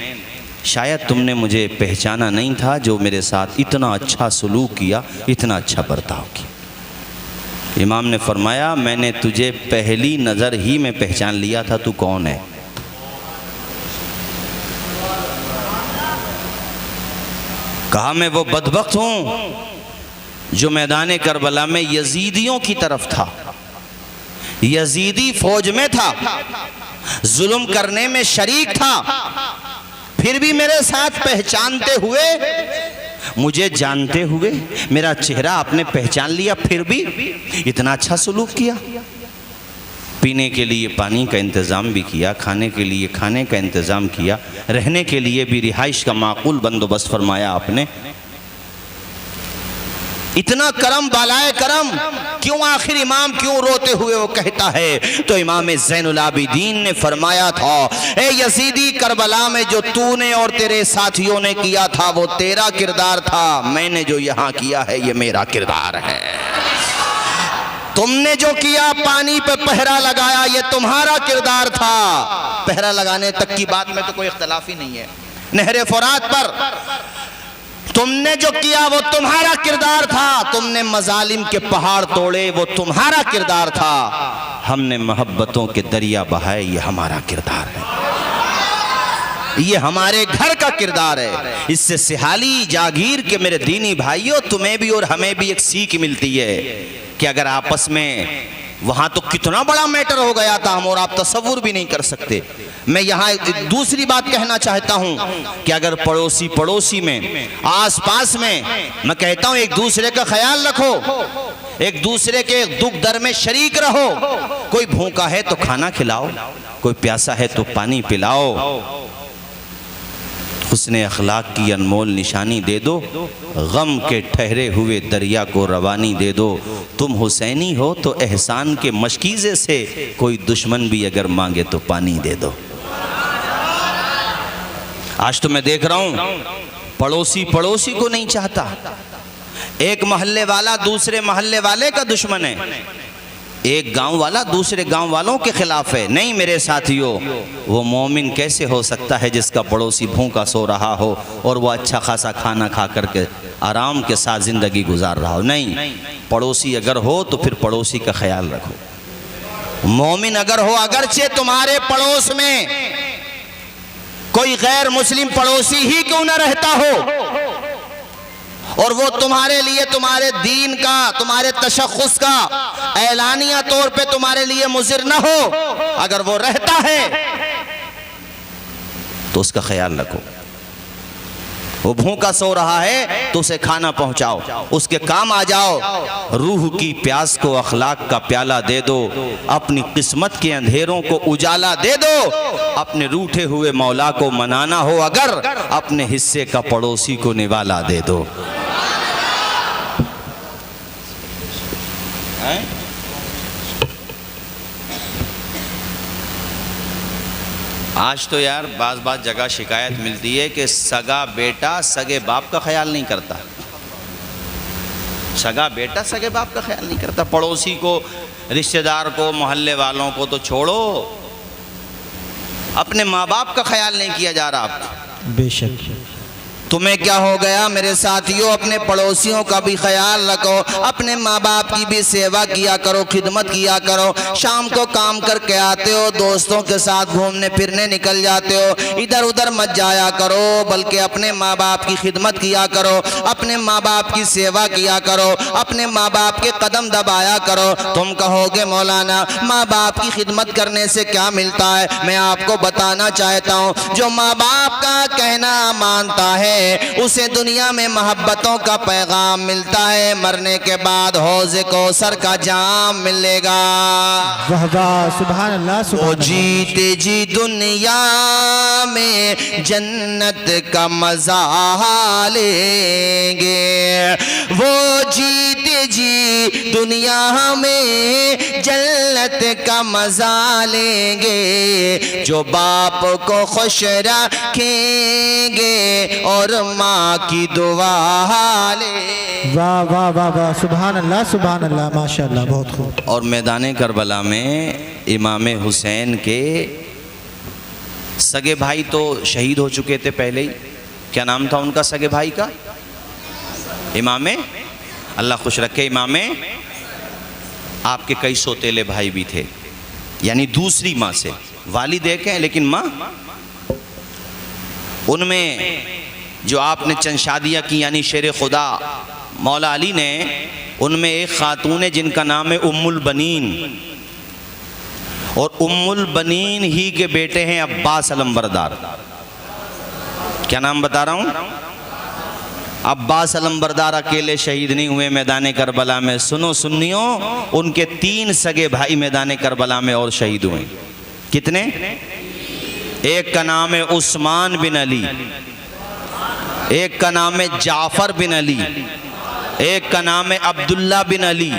शायद तुमने मुझे पहचाना नहीं था जो मेरे साथ इतना अच्छा सलूक किया, इतना अच्छा बर्ताव किया। इमाम ने फरमाया, मैंने तुझे पहली नज़र ही में पहचान लिया था, तू कौन है? कहा, मैं वो बदबख्त हूँ जो मैदान करबला में यजीदियों की तरफ था, यजीदी फौज में था, जुल्म करने में शरीक था, फिर भी मेरे साथ पहचानते हुए, मुझे जानते हुए, मेरा चेहरा आपने पहचान लिया, फिर भी इतना अच्छा सलूक किया। पीने के लिए पानी का इंतज़ाम भी किया, खाने के लिए खाने का इंतज़ाम किया, रहने के लिए भी रिहाइश का माकूल बंदोबस्त फरमाया आपने। इतना करम, बालाए करम, क्यों आखिर इमाम क्यों रोते हुए वो कहता है? तो इमाम ज़ैनुल आबिदीन ने फरमाया था, ए यजीदी, करबला में जो तूने और तेरे साथियों ने किया था वो तेरा किरदार था, मैंने जो यहाँ किया है ये मेरा किरदार है। तुमने जो किया, पानी पे पहरा लगाया, ये तुम्हारा किरदार था। पहरा लगाने तक की बात में तो कोई इख्तलाफ ही नहीं है। नहरे फुरात पर तुमने जो किया वो तुम्हारा किरदार था, तुमने मजालिम के पहाड़ तोड़े, वो तुम्हारा किरदार था, हमने मोहब्बतों के दरिया बहाए, ये हमारा किरदार है, ये हमारे घर का किरदार है। इससे सिहाली जागीर के मेरे दीनी भाइयों, तुम्हें भी और हमें भी एक सीख मिलती है कि अगर आपस में, वहां तो कितना बड़ा मैटर हो गया था, हम और आप तसव्वुर भी नहीं कर सकते। मैं यहाँ दूसरी बात कहना चाहता हूँ कि अगर पड़ोसी पड़ोसी में, आस पास में, मैं कहता हूँ एक दूसरे का ख्याल रखो, एक दूसरे के दुख दर्द में शरीक रहो। कोई भूखा है तो खाना खिलाओ, कोई प्यासा है तो पानी पिलाओ, उसने अखलाक की अनमोल निशानी दे दो, गम के ठहरे हुए दरिया को रवानी दे दो। तुम हुसैनी हो तो एहसान के मशकीज़े से कोई दुश्मन भी अगर मांगे तो पानी दे दो। आज तो मैं देख रहा हूं पड़ोसी पड़ोसी को नहीं चाहता, एक मोहल्ले वाला दूसरे मोहल्ले वाले का दुश्मन है, एक गांव वाला दूसरे गांव वालों के खिलाफ है। नहीं मेरे साथियों, वो मोमिन कैसे हो सकता है जिसका पड़ोसी भूखा सो रहा हो और वो अच्छा खासा खाना खा करके आराम के साथ ज़िंदगी गुजार रहा हो? नहीं, पड़ोसी अगर हो तो फिर पड़ोसी का ख्याल रखो। मोमिन अगर हो, अगरचे तुम्हारे पड़ोस में कोई गैर मुस्लिम पड़ोसी ही क्यों न रहता हो और वो तुम्हारे लिए, तुम्हारे दीन का, तुम्हारे तशख़्ख़ुस का ऐलानिया तौर पे तुम्हारे लिए मुज़िर न हो, अगर वो रहता है तो उसका ख्याल रखो। वो भूखा सो रहा है तो उसे खाना पहुंचाओ, उसके काम आ जाओ। रूह की प्यास को अखलाक का प्याला दे दो, अपनी किस्मत के अंधेरों को उजाला दे दो। अपने रूठे हुए मौला को मनाना हो अगर, अपने हिस्से का पड़ोसी को निवाला दे दो। आज तो यार बाज़ जगह शिकायत मिलती है कि सगा बेटा सगे बाप का ख्याल नहीं करता। सगा बेटा सगे बाप का ख्याल नहीं करता। पड़ोसी को, रिश्तेदार को, मोहल्ले वालों को तो छोड़ो, अपने माँ बाप का ख्याल नहीं किया जा रहा। बेशक। तुम्हें क्या हो गया मेरे साथियों, अपने पड़ोसियों का भी ख्याल रखो, अपने माँ बाप की भी सेवा किया करो, खिदमत किया करो। शाम को काम करके आते हो, दोस्तों के साथ घूमने फिरने निकल जाते हो, इधर उधर मत जाया करो, बल्कि अपने माँ बाप की खिदमत किया करो, अपने माँ बाप की सेवा किया करो, अपने माँ बाप के कदम दबाया करो। तुम कहोगे मौलाना माँ बाप की खिदमत करने से क्या मिलता है? मैं आपको बताना चाहता हूँ, जो माँ बाप का कहना मानता है उसे दुनिया में मोहब्बतों का पैगाम मिलता है, मरने के बाद हौज़े कौसर का जाम मिलेगा। वाह वाह, सुभान अल्लाह, वो सुभान अल्लाह। जीते जी दुनिया में जन्नत का मजा लेंगे, वो जीते जी दुनिया में जन्नत का मजा लेंगे, जो बाप को खुश रखेंगे और माँ की दुआ ले। वाह वाह वाह वाह, सुभान अल्लाह, सुभान अल्लाह, माशाअल्लाह, बहुत खूब। और मैदान करबला में इमाम हुसैन के सगे भाई तो शहीद हो चुके थे पहले ही। क्या नाम था उनका सगे भाई का? इमामे, अल्लाह खुश रखे, इमामे। आपके कई सौतेले भाई भी थे, यानी दूसरी माँ से, वालिद एक हैं लेकिन माँ। उनमें जो आपने चंद शादियाँ की, यानी शेर खुदा मौला अली ने, उनमें एक खातून है जिनका नाम है उम्मुल बनीन, और उम्मुल बनीन ही के बेटे हैं अब्बास अलंबरदार। क्या नाम बता रहा हूँ? अब्बास अलंबरदार अकेले शहीद नहीं हुए मैदान करबला में। सुनो सुन्नियों, उनके 3 सगे भाई मैदान करबला में और शहीद हुए। कितने? एक का नाम है उस्मान बिन अली, एक का नाम है जाफर बिन अली, एक का नाम है अब्दुल्ला बिन अली।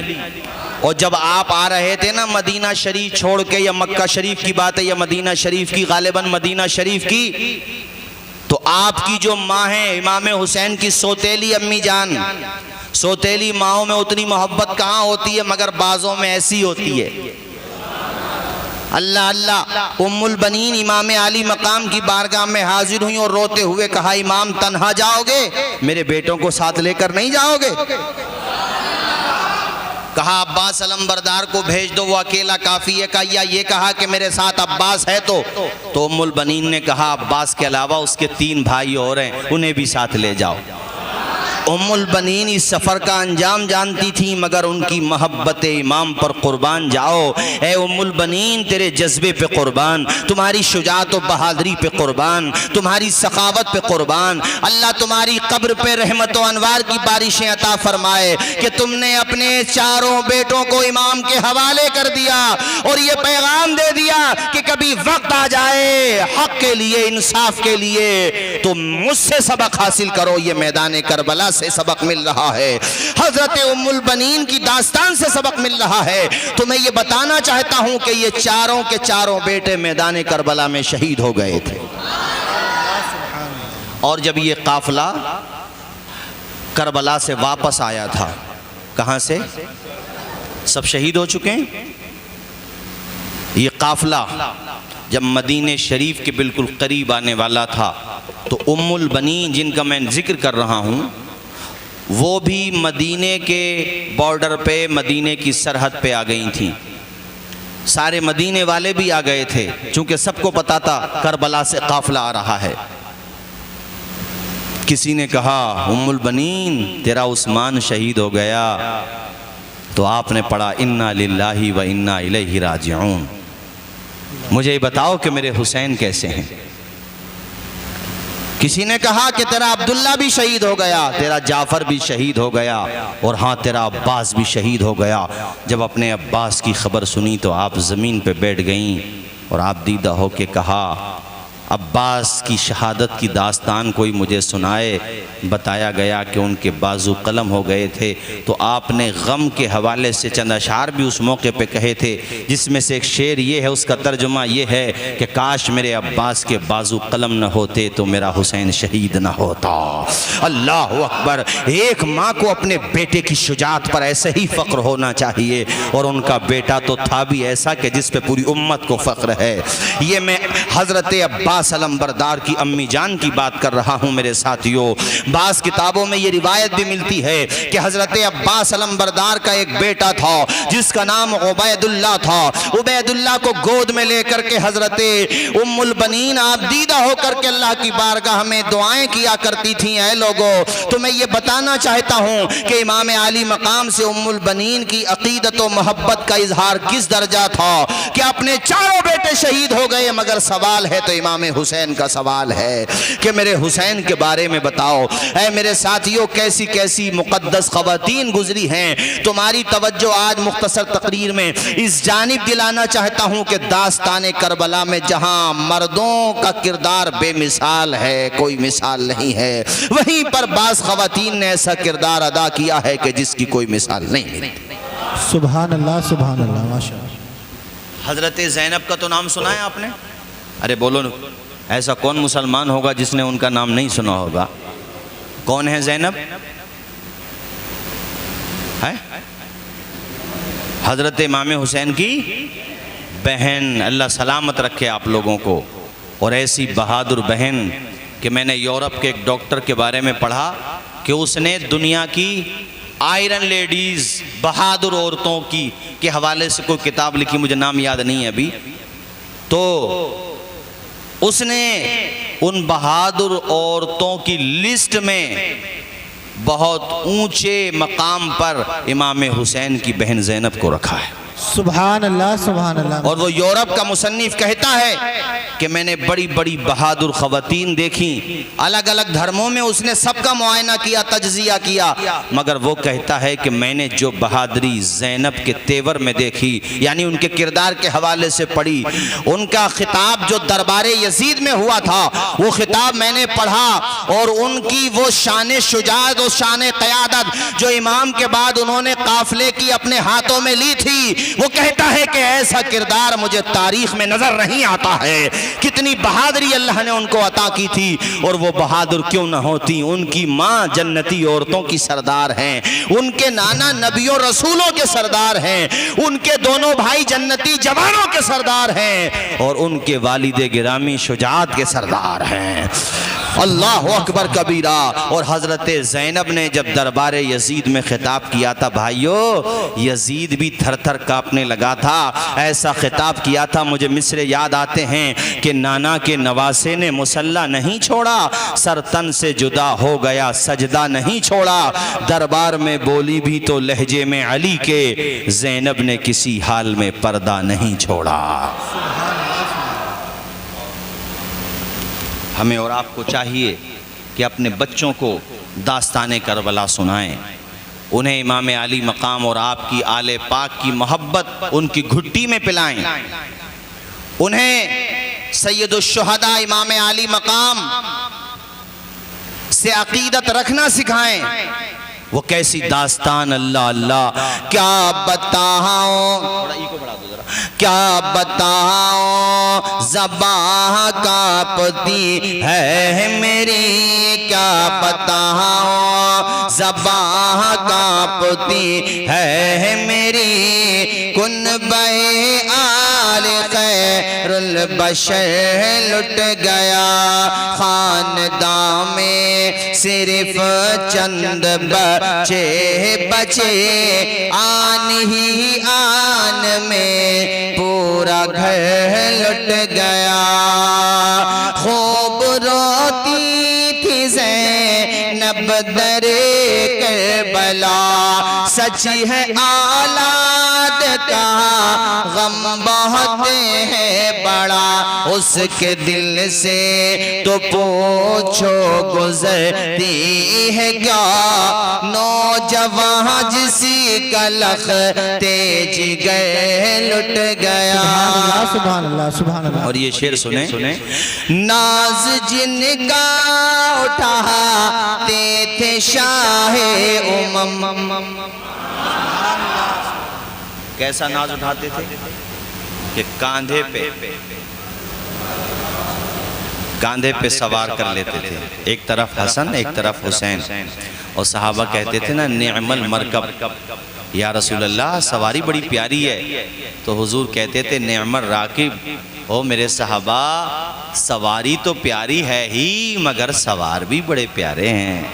और जब आप आ रहे थे ना मदीना शरीफ छोड़ के, या मक्का शरीफ की बात है या मदीना शरीफ की, गालिबन मदीना शरीफ की, तो आपकी जो माँ है इमाम हुसैन की सौतेली अम्मी जान, सौतेली माओं में उतनी मोहब्बत कहाँ होती है, मगर बाजों में ऐसी होती है। अल्लाह अल्लाह। उम्मुल बनीन इमाम आली मकाम की बारगाह में हाजिर हुई और रोते हुए कहा, इमाम तन्हा जाओगे? मेरे बेटों को साथ लेकर नहीं जाओगे? कहा अब्बास अलंबरदार को भेज दो, वो अकेला काफ़ी है। कहा या ये कहा कि मेरे साथ अब्बास है तो उम्मुल बनीन ने कहा अब्बास के अलावा उसके 3 भाई और हैं, उन्हें भी साथ ले जाओ। उम्मुल बनीन इस सफ़र का अंजाम जानती थी, मगर उनकी मोहब्बत इमाम पर कुर्बान जाओ। ए उम्मुल बनीन, तेरे जज्बे पे कुर्बान, तुम्हारी शुजात और बहादुरी पे कुर्बान, तुम्हारी सखावत पे कुर्बान। अल्लाह तुम्हारी कब्र पे रहमत और अनवार की बारिशें अता फरमाए कि तुमने अपने 4 बेटों को इमाम के हवाले कर दिया और ये पैगाम दे दिया कि कभी वक्त आ जाए हक के लिए, इंसाफ के लिए, तो मुझसे सबक हासिल करो। ये मैदान करबला से सबक मिल रहा है, हजरत उम्मुल बनीन की दास्तान से सबक मिल रहा है। तो मैं ये बताना चाहता हूं कि ये 4 के 4 बेटे मैदान करबला में शहीद हो गए थे। और जब ये काफिला करबला से वापस आया था, कहां से? सब शहीद हो चुके हैं। ये काफिला जब मदीने शरीफ के बिल्कुल करीब आने वाला था, तो उम्मुल बनीन जिनका मैं जिक्र कर रहा हूं, वो भी मदीने के बॉर्डर पे, मदीने की सरहद पे आ गई थी। सारे मदीने वाले भी आ गए थे, चूंकि सबको पता था करबला से काफिला आ रहा है। किसी ने कहा उम्मुल बनीन तेरा उस्मान शहीद हो गया, तो आपने पढ़ा इन्ना लिल्लाहि व इन्ना इलैहि राजिऊन। मुझे बताओ कि मेरे हुसैन कैसे हैं, किसी ने कहा कि तेरा अब्दुल्ला भी शहीद हो गया, तेरा जाफ़र भी शहीद हो गया, और हाँ तेरा अब्बास भी शहीद हो गया। जब अपने अब्बास की खबर सुनी तो आप ज़मीन पे बैठ गईं और आप दीदा हो के कहा, अब्बास की शहादत की दास्तान कोई मुझे सुनाए। बताया गया कि उनके बाजू कलम हो गए थे, तो आपने गम के हवाले से चंद अशार भी उस मौके पे कहे थे, जिसमें से एक शेर ये है, उसका तर्जुमा ये है कि काश मेरे अब्बास के बाजू कलम न होते तो मेरा हुसैन शहीद न होता। अल्लाह अकबर। एक माँ को अपने बेटे की शुजात पर ऐसे ही फ़ख्र होना चाहिए, और उनका बेटा तो था भी ऐसा कि जिस पे पूरी उम्मत को फ़ख्र है। ये मैं हज़रत अब्बास अलंबरदार की अम्मी जान की बात कर रहा हूँ मेरे साथियों। बास किताबों में ये रिवायत भी मिलती है कि हज़रत अब्बास अलंबरदार का एक बेटा था जिसका नाम उबैदुल्लाह था। उबैदुल्लाह को गोद में लेकर के हज़रत उम्मुल बनीन आप दीदा होकर के अल्लाह की बारगाह में दुआएं किया करती थी। ऐ लोगों, तो मैं ये बताना चाहता हूँ कि इमाम आली मकाम से उम्मुल बनीन की अकीदत व मोहब्बत का इजहार किस दर्जा था कि अपने चारों बेटे शहीद हो गए, मगर सवाल है तो इमाम हुसैन का सवाल है कि मेरे हुसैन के बारे में बताओ। ऐ मेरे साथियों, कैसी कैसी मुक़द्दस ख़वातीन गुजरी हैं। तुम्हारी तवज्जो आज मुख्तसर तकरीर में इस जानिब दिलाना चाहता हूँ कि दास्तान करबला में जहाँ मर्दों का किरदार बेमिसाल है, कोई मिसाल नहीं है, वहीं पर बाज़ ख़वातीन ने ऐसा किरदार अदा किया है कि जिसकी कोई मिसाल नहीं मिलती। सुभान अल्लाह माशाअल्लाह। हज़रत ज़ैनब का तो नाम सुना है आपने? अरे बोलो, ऐसा कौन मुसलमान होगा जिसने उनका नाम नहीं सुना होगा? कौन है ज़ैनब? है हज़रत इमाम हुसैन की बहन। अल्लाह सलामत रखे आप लोगों को। और ऐसी बहादुर बहन कि मैंने यूरोप के एक डॉक्टर के बारे में पढ़ा कि उसने दुनिया की आयरन लेडीज़, बहादुर औरतों की के हवाले से कोई किताब लिखी, मुझे नाम याद नहीं है अभी, तो उसने उन बहादुर औरतों की लिस्ट में बहुत ऊंचे मकाम पर इमाम हुसैन की बहन ज़ैनब को रखा है। सुभान अल्लाह। और वो यूरोप का मुसन्निफ कहता है कि मैंने बड़ी बड़ी बहादुर ख़वातीन देखी, अलग अलग धर्मों में उसने सबका मुआयना किया, तज्जिया किया, मगर वो कहता है कि मैंने जो बहादुरी ज़ैनब के तेवर में देखी, यानी उनके किरदार के हवाले से पढ़ी, उनका खिताब जो दरबारे यजीद में हुआ था वो खिताब मैंने पढ़ा, और उनकी वो शान शुजाअत और शान क़यादत जो इमाम के बाद उन्होंने काफ़िले की अपने हाथों में ली थी, वो कहता है कि ऐसा किरदार मुझे तारीख में नजर नहीं आता है। कितनी बहादुरी अल्लाह ने उनको अता की थी, और वो बहादुर क्यों न होती। उनकी माँ जन्नती औरतों की सरदार हैं, उनके नाना नबियों रसूलों के सरदार हैं, उनके दोनों भाई जन्नती जवानों के सरदार हैं, और उनके वालिद गिरामी शुजाअत के सरदार हैं। अल्लाह अकबर कबीरा। और हज़रत ज़ैनब ने जब दरबार यजीद में खिताब किया था, भाइयों, यजीद भी थर थर कांपने लगा था। ऐसा खिताब किया था, मुझे मिसरे याद आते हैं कि नाना के नवासे ने मुसल्ला नहीं छोड़ा, सर तन से जुदा हो गया, सजदा नहीं छोड़ा, दरबार में बोली भी तो लहजे में अली के, ज़ैनब ने किसी हाल में पर्दा नहीं छोड़ा। हमें और आपको चाहिए कि अपने बच्चों को दास्तान करबला सुनाएं, उन्हें इमाम आली मकाम और आपकी आले पाक की मोहब्बत उनकी घुट्टी में पिलाएं, उन्हें सैयदुश्शुहदा इमाम आली मकाम से अकीदत रखना सिखाएं। वो कैसी दास्तान, अल्लाह अल्लाह, क्या बताऊं, क्या बताऊं, ज़बां कांपती है मेरी, क्या बताऊं, ज़बां कांपती है मेरी, कुनबे आले खैरुल बशर लुट गया, खानदां में सिर्फ चंद बचे बचे, आन ही आन में पूरा घर लुट गया, खूब रोती थी ज़ैनब दरे करबला, सची है औलाद का गम बहुत है बड़ा, उसके दिल से तो पूछो गुजरती है क्या, नौजवान जिसी का लख तेज गए लुट गया। सुभान अल्लाह सुभान अल्लाह। और ये शेर सुने, नाज जिनका उठाते थे शाहे उमम, कैसा नाज उठाते थे कि कांधे पे सवार कर लेते थे, एक तरफ हसन एक तरफ हुसैन, और सहाबा कहते थे ना निअमल मरकब, या रसूल अल्लाह सवारी बड़ी प्यारी है। तो हुजूर कहते थे निअमल राकिब, ओ मेरे सहाबा सवारी तो प्यारी है ही मगर सवार भी बड़े प्यारे हैं।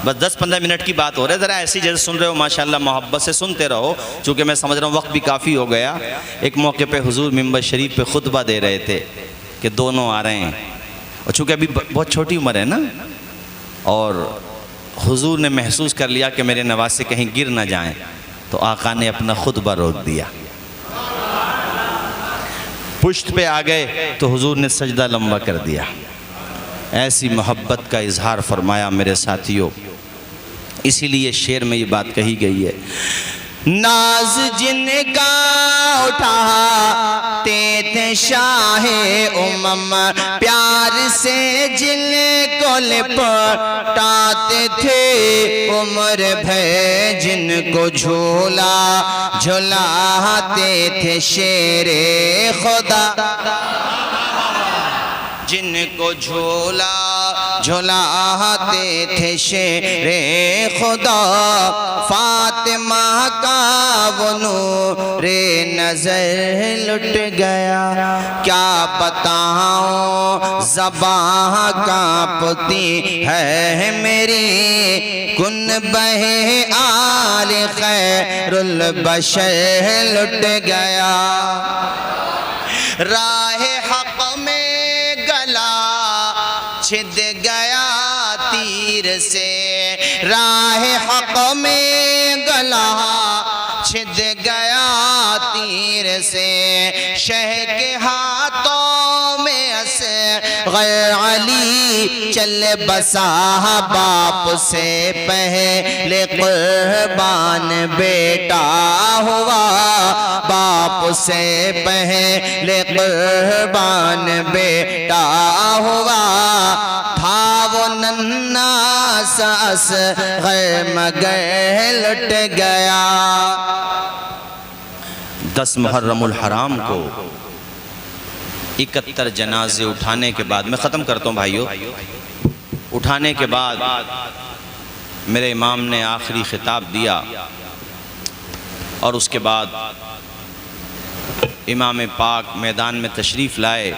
बस 10-15 मिनट की बात हो रही है, ज़रा ऐसी जैसे सुन रहे हो माशाल्लाह मोहब्बत से सुनते रहो, चूँकि मैं समझ रहा हूँ वक्त भी काफ़ी हो गया। एक मौके पे हुजूर मिंबर शरीफ पे खुतबा दे रहे थे कि दोनों आ रहे हैं, और चूँकि अभी बहुत छोटी उम्र है ना, और हुजूर ने महसूस कर लिया कि मेरे नवासे कहीं गिर ना जाएं, तो आका ने अपना खुतबा रोक दिया, पुश्त पे आ गए तो हुजूर ने सजदा लंबा कर दिया। ऐसी मोहब्बत का इजहार फरमाया मेरे साथियों, इसीलिए शेर में ये बात कही गई है, नाज जिनका उठाते थे शाहे उमम, प्यार से जिनको लिपटाते थे उम्र भर, जिनको झूला झुलाते थे शेरे खुदा, जिनको झूला झुलाते थे शेरे खुदा, फातिमा का वो नूरे नजर लुट गया। क्या बताऊं ज़बां कांपती है मेरी, कुन बहे आल खैरुल बशर लुट गया। राह हक़ में गला छिद गया तीर से, राह हक़ में गला छिद गया तीर से, शह के हाथों में असग़र अली चल बसा, बाप से पहले कुर्बान बेटा हुआ, बाप से पहले कुर्बान बेटा हुआ, था वो नन्ना सा असग़र मगर लुट गया। 10 मुहर्रमुल हराम को 71 जनाजे उठाने के बाद, मैं ख़त्म करता हूँ भाइयों, उठाने के बाद मेरे इमाम ने आखिरी खिताब दिया, और उसके बाद इमाम पाक मैदान में तशरीफ़ लाए।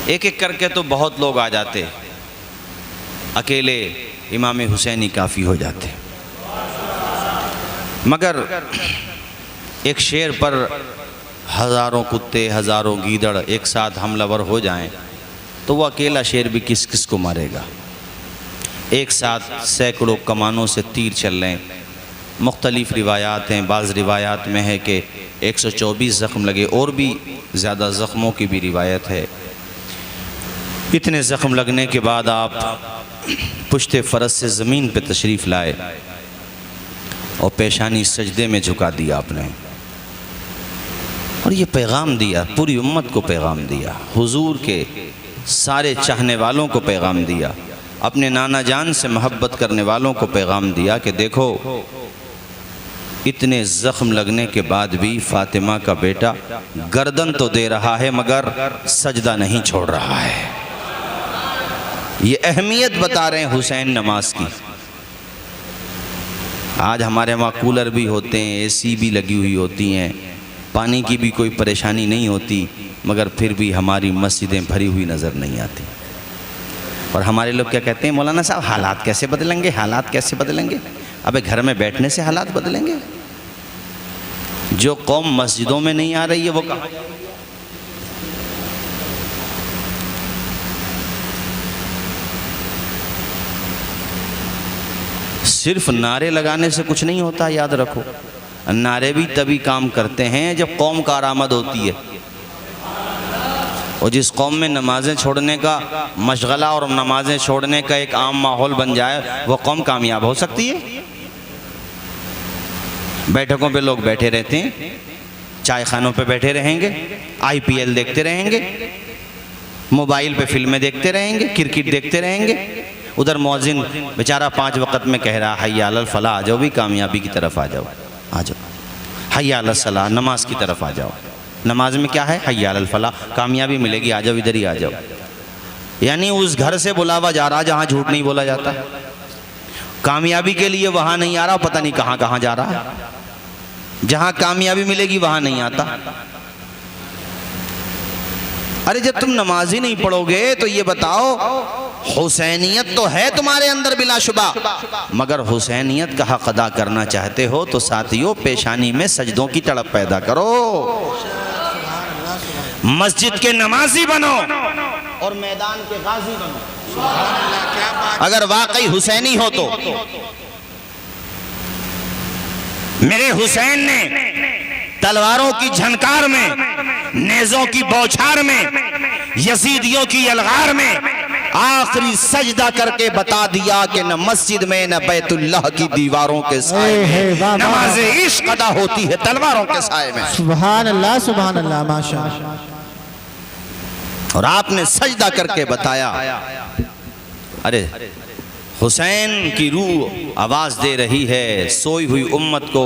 एक एक करके तो बहुत लोग आ जाते, अकेले इमाम हुसैन ही काफ़ी हो जाते, मगर एक शेर पर हज़ारों कुत्ते हज़ारों गीदड़ एक साथ हमलावर हो जाएं तो वो अकेला शेर भी किस किस को मारेगा। एक साथ सैकड़ों कमानों से तीर चल रहे हैं। मुख्तलिफ़ रिवायात हैं, बाज़ रिवायात में है कि 124 ज़ख्म लगे, और भी ज़्यादा ज़ख्मों की भी रिवायत है। इतने ज़ख्म लगने के बाद आप पुश्ते फ़रस से ज़मीन पे तशरीफ़ लाए और पेशानी सजदे में झुका दिया आपने, और ये पैगाम दिया, पूरी उम्मत को पैगाम दिया, हुजूर के सारे चाहने वालों को पैगाम दिया, अपने नाना जान से मोहब्बत करने वालों को पैगाम दिया कि देखो इतने ज़ख्म लगने के बाद भी फ़ातिमा का बेटा गर्दन तो दे रहा है मगर सजदा नहीं छोड़ रहा है। ये अहमियत बता रहे हैं हुसैन नमाज की। आज हमारे वहाँ कूलर भी होते हैं, एसी भी लगी हुई होती हैं, पानी की भी कोई परेशानी नहीं होती, मगर फिर भी हमारी मस्जिदें भरी हुई नज़र नहीं आती। और हमारे लोग क्या कहते हैं, मौलाना साहब हालात कैसे बदलेंगे, हालात कैसे बदलेंगे। अबे घर में बैठने से हालात बदलेंगे? जो कौम मस्जिदों में नहीं आ रही है वो कहाँ? सिर्फ नारे लगाने से कुछ नहीं होता, याद रखो। नारे भी तभी काम करते हैं जब कौम कारआमद होती है। और जिस कौम में नमाज़ें छोड़ने का मशगला और नमाज़ें छोड़ने का एक आम माहौल बन जाए, वो कौम कामयाब हो सकती है। बैठकों पे लोग बैठे रहते हैं, चाय खानों पे बैठे रहेंगे, IPL देखते रहेंगे, मोबाइल पे फिल्में देखते रहेंगे, क्रिकेट देखते रहेंगे। उधर मौजिन बेचारा 5 वक़्त में कह रहा हय्या अलल फलाह, आ जाओ भी कामयाबी की तरफ आ जाओ, आ जाओ। हय्या अलल सलाह, नमाज की तरफ आ जाओ। नमाज में क्या है? हय्या अलल फलाह, कामयाबी मिलेगी, आ जाओ, इधर ही आ जाओ। यानी उस घर से बुलावा जा रहा जहाँ झूठ नहीं बोला जाता। कामयाबी के लिए वहाँ नहीं आ रहा, पता नहीं कहाँ कहाँ जा रहा है। जहाँ कामयाबी मिलेगी वहाँ नहीं आता। अरे जब तुम नमाज ही नहीं पढ़ोगे तो ये बताओ, हुसैनियत तो है तुम्हारे अंदर बिलाशुबा, मगर हुसैनियत का हक अदा करना चाहते हो तो साथियों पेशानी में सजदों की तड़प पैदा करो, मस्जिद के नमाजी बनो और मैदान के गाजी बनो। अगर वाकई हुसैनी हो तो मेरे हुसैन ने तलवारों की झनकार में, नेज़ों की बौछार में, यजीदियों की अलगार में आखिरी सजदा करके बता दिया कि न मस्जिद में न बैतुल्लाह की दीवारों के साए में नमाज इश्क अदा होती है तलवारों के साए में। सुभान अल्लाह माशाअल्लाह। और आपने सजदा करके बताया। अरे हुसैन की रूह आवाज दे रही है सोई हुई उम्मत को,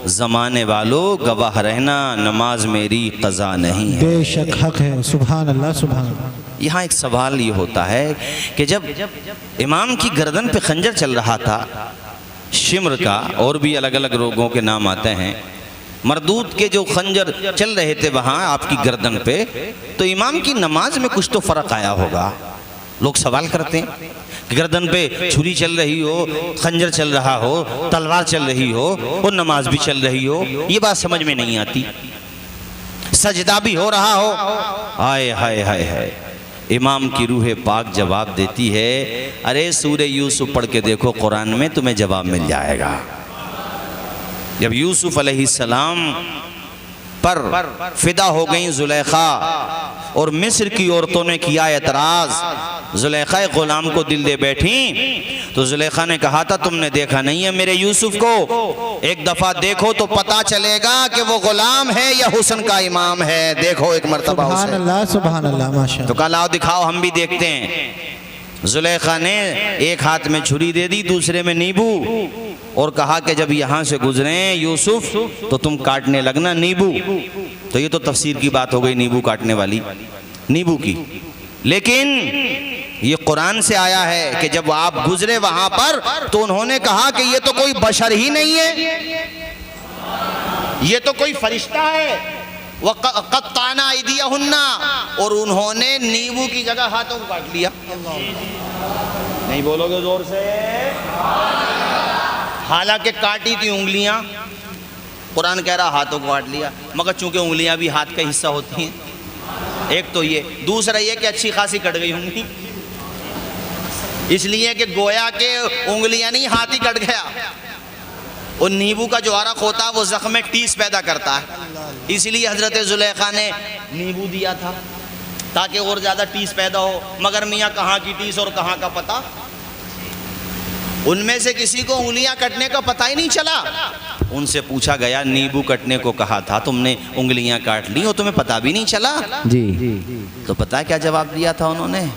जमाने वालों गवाह रहना, नमाज मेरी कज़ा नहीं है। बेशक हक है। सुभान अल्लाह सुभान अल्लाह। यहाँ एक सवाल ये होता है कि जब इमाम की गर्दन पे खंजर चल रहा था, शिम्र का, और भी अलग अलग रोगों के नाम आते हैं, मरदूद के जो खंजर चल रहे थे वहाँ आपकी गर्दन पे, तो इमाम की नमाज में कुछ तो फ़र्क आया होगा। लोग सवाल करते हैं कि गर्दन पे छुरी चल रही हो, खंजर चल रहा हो, तलवार चल रही हो और नमाज भी चल रही हो, ये बात समझ में नहीं आती। सजदा भी हो रहा हो, हाय हाय हाय हाय। इमाम की रूह पाक जवाब देती है, अरे सूरे यूसुफ पढ़ के देखो कुरान में, तुम्हें जवाब मिल जाएगा। जब यूसुफ अलैहिस्सलाम पर फिदा हो गई जुलेखा और मिस्र की औरतों ने किया एतराज, जुलेखा गुलाम को दिल दे बैठी, तो जुलेखा ने कहा था तुमने देखा नहीं है मेरे यूसुफ को, एक दफा देखो तो पता चलेगा कि वो गुलाम है या हुस्न का इमाम है, देखो एक मर्तबा। सुभान अल्लाह माशाअल्लाह। तो कहा लाओ दिखाओ हम भी देखते हैं। जुलेखा ने एक हाथ में छुरी दे दी, दूसरे में नींबू, और कहा कि जब यहाँ से गुजरे यूसुफ तो तुम काटने लगना नींबू। तो ये तो तफसीर की बात हो गई नींबू काटने वाली, नींबू की। लेकिन ये कुरान से आया है कि जब आप गुजरे वहां पर तो उन्होंने कहा कि ये तो कोई बशर ही नहीं है, ये तो कोई फरिश्ता है। वक़त्ताना अयदियहुन्ना, और उन्होंने नींबू की जगह हाथों को काट लिया। नहीं बोलोगे जोर से? हालांकि काटी थी उंगलियां, कुरान कह रहा हाथों को काट लिया, मगर चूंकि उंगलियां भी हाथ का हिस्सा होती हैं। एक तो ये, दूसरा ये कि अच्छी खासी कट गई होंगी, इसलिए कि गोया के उंगलियां नहीं, हाथ ही कट गया। और नींबू का जो अरक होता है वो जख्म में टीस पैदा करता है, इसलिए हजरत जुलेखा ने नींबू दिया था ताकि और ज़्यादा टीस पैदा हो। मगर मियाँ कहाँ की टीस और कहाँ का पता, उनमें से किसी को उंगलियां कटने का पता ही नहीं चला। उनसे पूछा गया नींबू कटने को कहा था, तुमने उंगलियां काट ली और तुम्हें पता भी नहीं चला? जी। तो पता है क्या जवाब दिया था उन्होंने?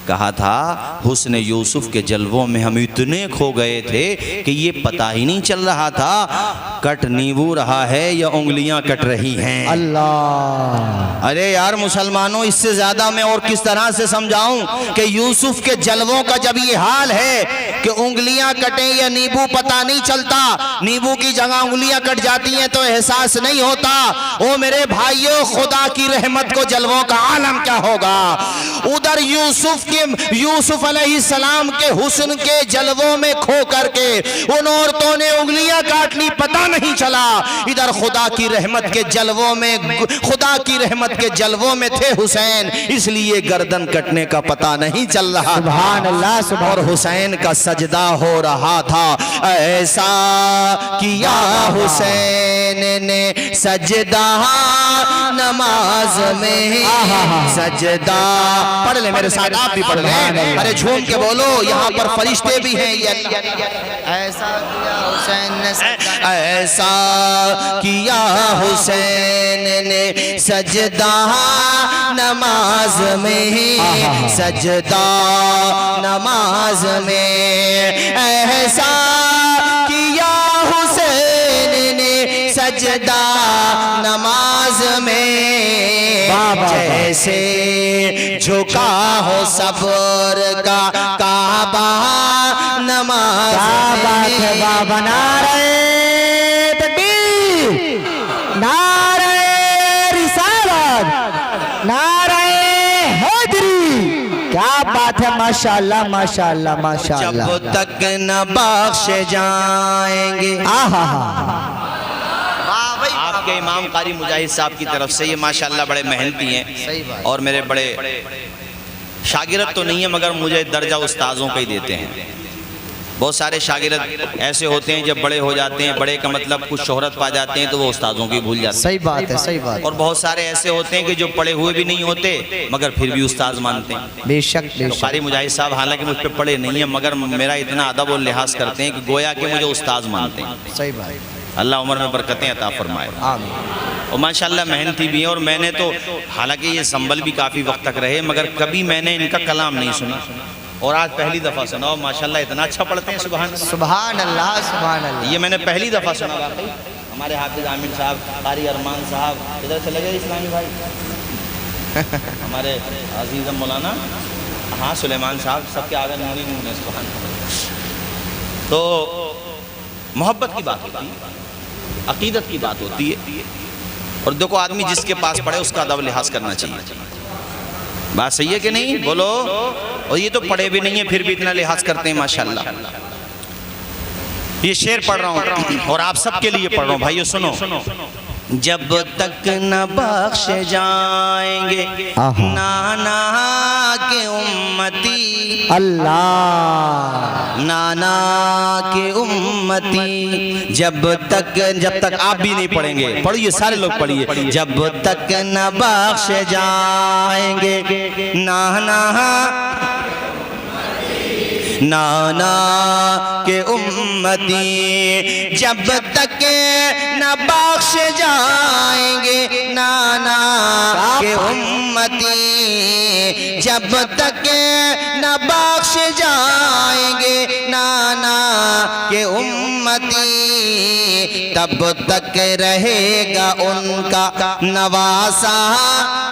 कहा था हुस्न यूसुफ के जलवों में हम इतने खो गए थे कि ये पता ही नहीं चल रहा था कट नींबू रहा है या उंगलियां कट रही हैं। अल्लाह। अरे यार मुसलमानों, इससे ज्यादा मैं और किस तरह से समझाऊं कि यूसुफ के जलवों का जब ये हाल है कि उंगलियां कटे या नींबू पता नहीं चलता, नींबू की जगह उंगलियां कट जाती हैं तो एहसास नहीं होता। ओ मेरे भाइयों, खुदा की रहमत को जलवों का आलम क्या होगा। उधर यूसुफ अलैहिस्सलाम के हुस्न के जलवों में खो करके उन औरतों ने उंगलियां काट ली, पता नहीं चला। इधर खुदा की रहमत के जलवों में थे हुसैन, इसलिए गर्दन कटने का पता नहीं चल रहा। सुभान अल्लाह। और हुसैन का सजदा हो रहा था। ऐसा किया हुसैन ने सजदा नमाज में, सजदा। पढ़ ले मेरे साथ, आप भी पढ़ लें। अरे झूम के बोलो, यहाँ पर फरिश्ते भी हैं। ये ऐसा किया हुसैन ने, ऐसा किया हुसैन ने सजदा नमाज में, सजदा नमाज में। ऐसा किया हुसैन ने सजदा नमाज में, जैसे झुका हो सब्र का काबा नमाज में। बाबा नारे तकबीर, नारे रिसालत, नारे हैदरी। क्या बात है, माशाअल्लाह माशाअल्लाह माशाअल्लाह। जब तक न बख्शे जाएंगे। आपके इमाम कारी मुजाहिद साहब की तरफ से, ये माशाअल्लाह बड़े मेहनती हैं और मेरे बड़े शागिर्द तो नहीं है मगर मुझे दर्जा उस्ताजों का ही देते हैं। बहुत सारे शागिर्द ऐसे होते हैं जब बड़े हो जाते हैं, बड़े का मतलब कुछ शोहरत पा जाते हैं तो वो उस्ताजों की भूल जाते हैं। सही बात है, सही बात। और बहुत सारे ऐसे होते हैं कि जो पढ़े हुए भी नहीं होते मगर फिर भी उस्ताद मानते हैं। बेशक बेशक। कारी मुजाहिद साहब हालांकि मुझ पर पढ़े नहीं है मगर मेरा इतना अदब और लिहाज करते हैं कि गोया के मुझे उस्ताद मानते हैं। सही बात। अल्लाह उम्र में बरकतें अता फरमाए। आमीन। और माशाल्लाह मेहनती भी है। और मैंने तो हालांकि ये संभल भी काफ़ी वक्त तक रहे मगर कभी मैंने इनका कलाम नहीं सुना और आज पहली दफ़ा सुना। और माशाल्लाह इतना अच्छा पढ़ते हैं, सुभान अल्लाह सुभान अल्लाह सुभान अल्लाह। ये मैंने पहली दफ़ा सुना। वाकई हमारे हाफिज आमिर साहब, कारी अरमान साहब इधर चले गए, इस्लामी भाई हमारे अजीज़ मौलाना, हाँ सुलेमान साहब, सबके आगे नूरी नूर है। सुभान अल्लाह। तो मोहब्बत की बात होती है, अकीदत की बात होती है। और देखो आदमी जिसके पास पढ़े उसका अदब लिहाज करना चाहिए। बात सही है कि नहीं, बोलो। और ये तो पढ़े भी नहीं है फिर भी इतना लिहाज करते हैं माशाल्लाह। ये शेर पढ़ रहा हूँ और आप सबके लिए पढ़ रहा हूँ भाइयों, सुनो। जब तक न बख्श जाएंगे नाना के उम्मती, अल्लाह नाना के उम्मती, जब तक आप भी नहीं पढ़ेंगे, पढ़िए सारे लोग पढ़िए। जब तक न बख्श जाएंगे नाना नाना के उम्मती, जब तक न बख्श जाएंगे नाना के उम्मती, जब तक न बख्श जाएंगे नाना के उम्मती, तब तक रहेगा उनका नवासा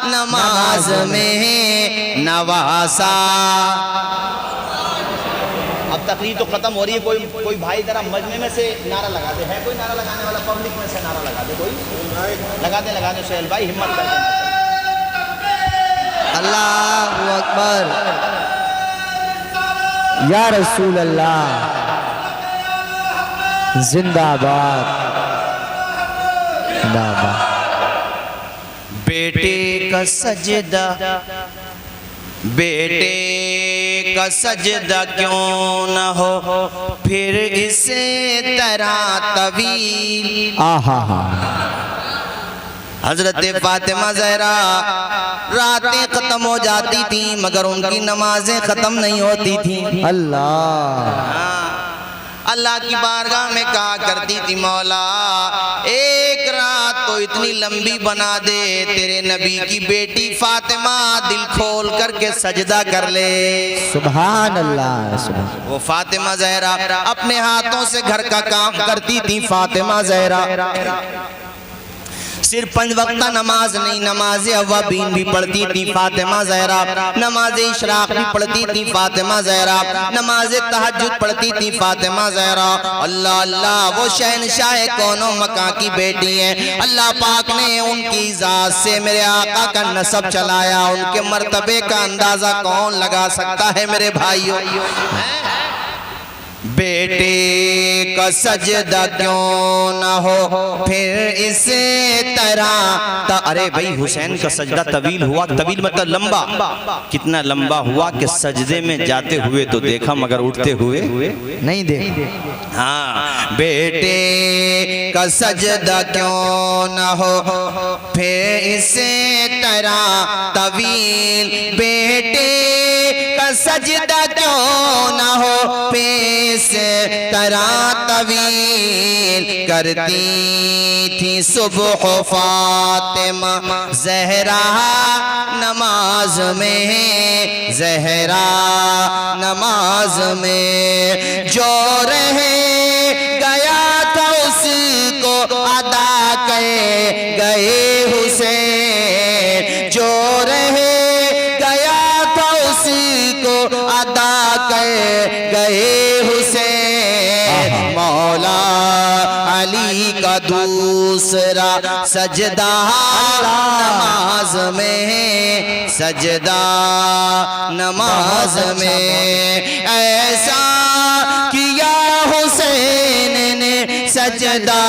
नमाज में, नवासा। अब तकरीर तो खत्म हो रही है। कोई भाई जरा मजमे में से नारा लगा दे। है कोई नारा लगाने वाला? पब्लिक में से नारा लगा दे कोई। लगा दे सोहेल भाई, हिम्मत करके। अल्लाहु अकबर, या रसूल अल्लाह, जिंदाबाद जिंदाबाद। बेटे का सजदा, बेटे का सजदा क्यों न हो फिर इसे तरह तवील। आहा हा। हजरत फातिमा ज़हरा रातें खत्म हो जाती थी मगर उनकी नमाजें खत्म नहीं होती थी। अल्लाह अल्लाह की बारगाह में कहा करती थी, मौला एक रात तो इतनी लंबी बना दे तेरे नबी की बेटी फातिमा दिल खोल करके सजदा कर ले। सुभान अल्लाह सुभान। वो फातिमा ज़हरा अपने हाथों से घर का काम करती थी। फातिमा ज़हरा सिर्फ 5 वक्त नमाज नहीं, नमाज अव्वाबीन भी पढ़ती थी फातिमा ज़हरा, नमाज इशराक भी पढ़ती थी फातिमा ज़हरा, नमाज तहज्जुद पढ़ती थी फातिमा ज़हरा। अल्लाह अल्लाह, वो शहनशाह कौनो मका की बेटी है। अल्लाह पाक ने उनकी ज़ात से मेरे आका का नसब चलाया, उनके मर्तबे का अंदाज़ा कौन लगा सकता है मेरे भाइयों। बेटे का सजदा क्यों न हो फिर इस तरह। अरे भाई हुसैन का सजदा तवील हुआ, तवील मतलब लंबा, कितना लंबा हुआ कि सजदे में जाते हुए तो देखा मगर उठते हुए नहीं देख। हाँ, बेटे का सजदा क्यों न हो फिर इसे तरह तवील, बेटे का सजदा क्यों न हो फिर इसे तरह तवील। करती थी सुबह फातिमा ज़हरा नमाज में, ज़हरा नमाज में, जो रहे गया था उसको अदा कर गए हुसैन, जो रहे गया था उसको अदा कर गए हुसैन। मौला अली का दूसरा सजदा नमाज में, सजदा नमाज में, ऐसा किया हुसैन ने सजदा।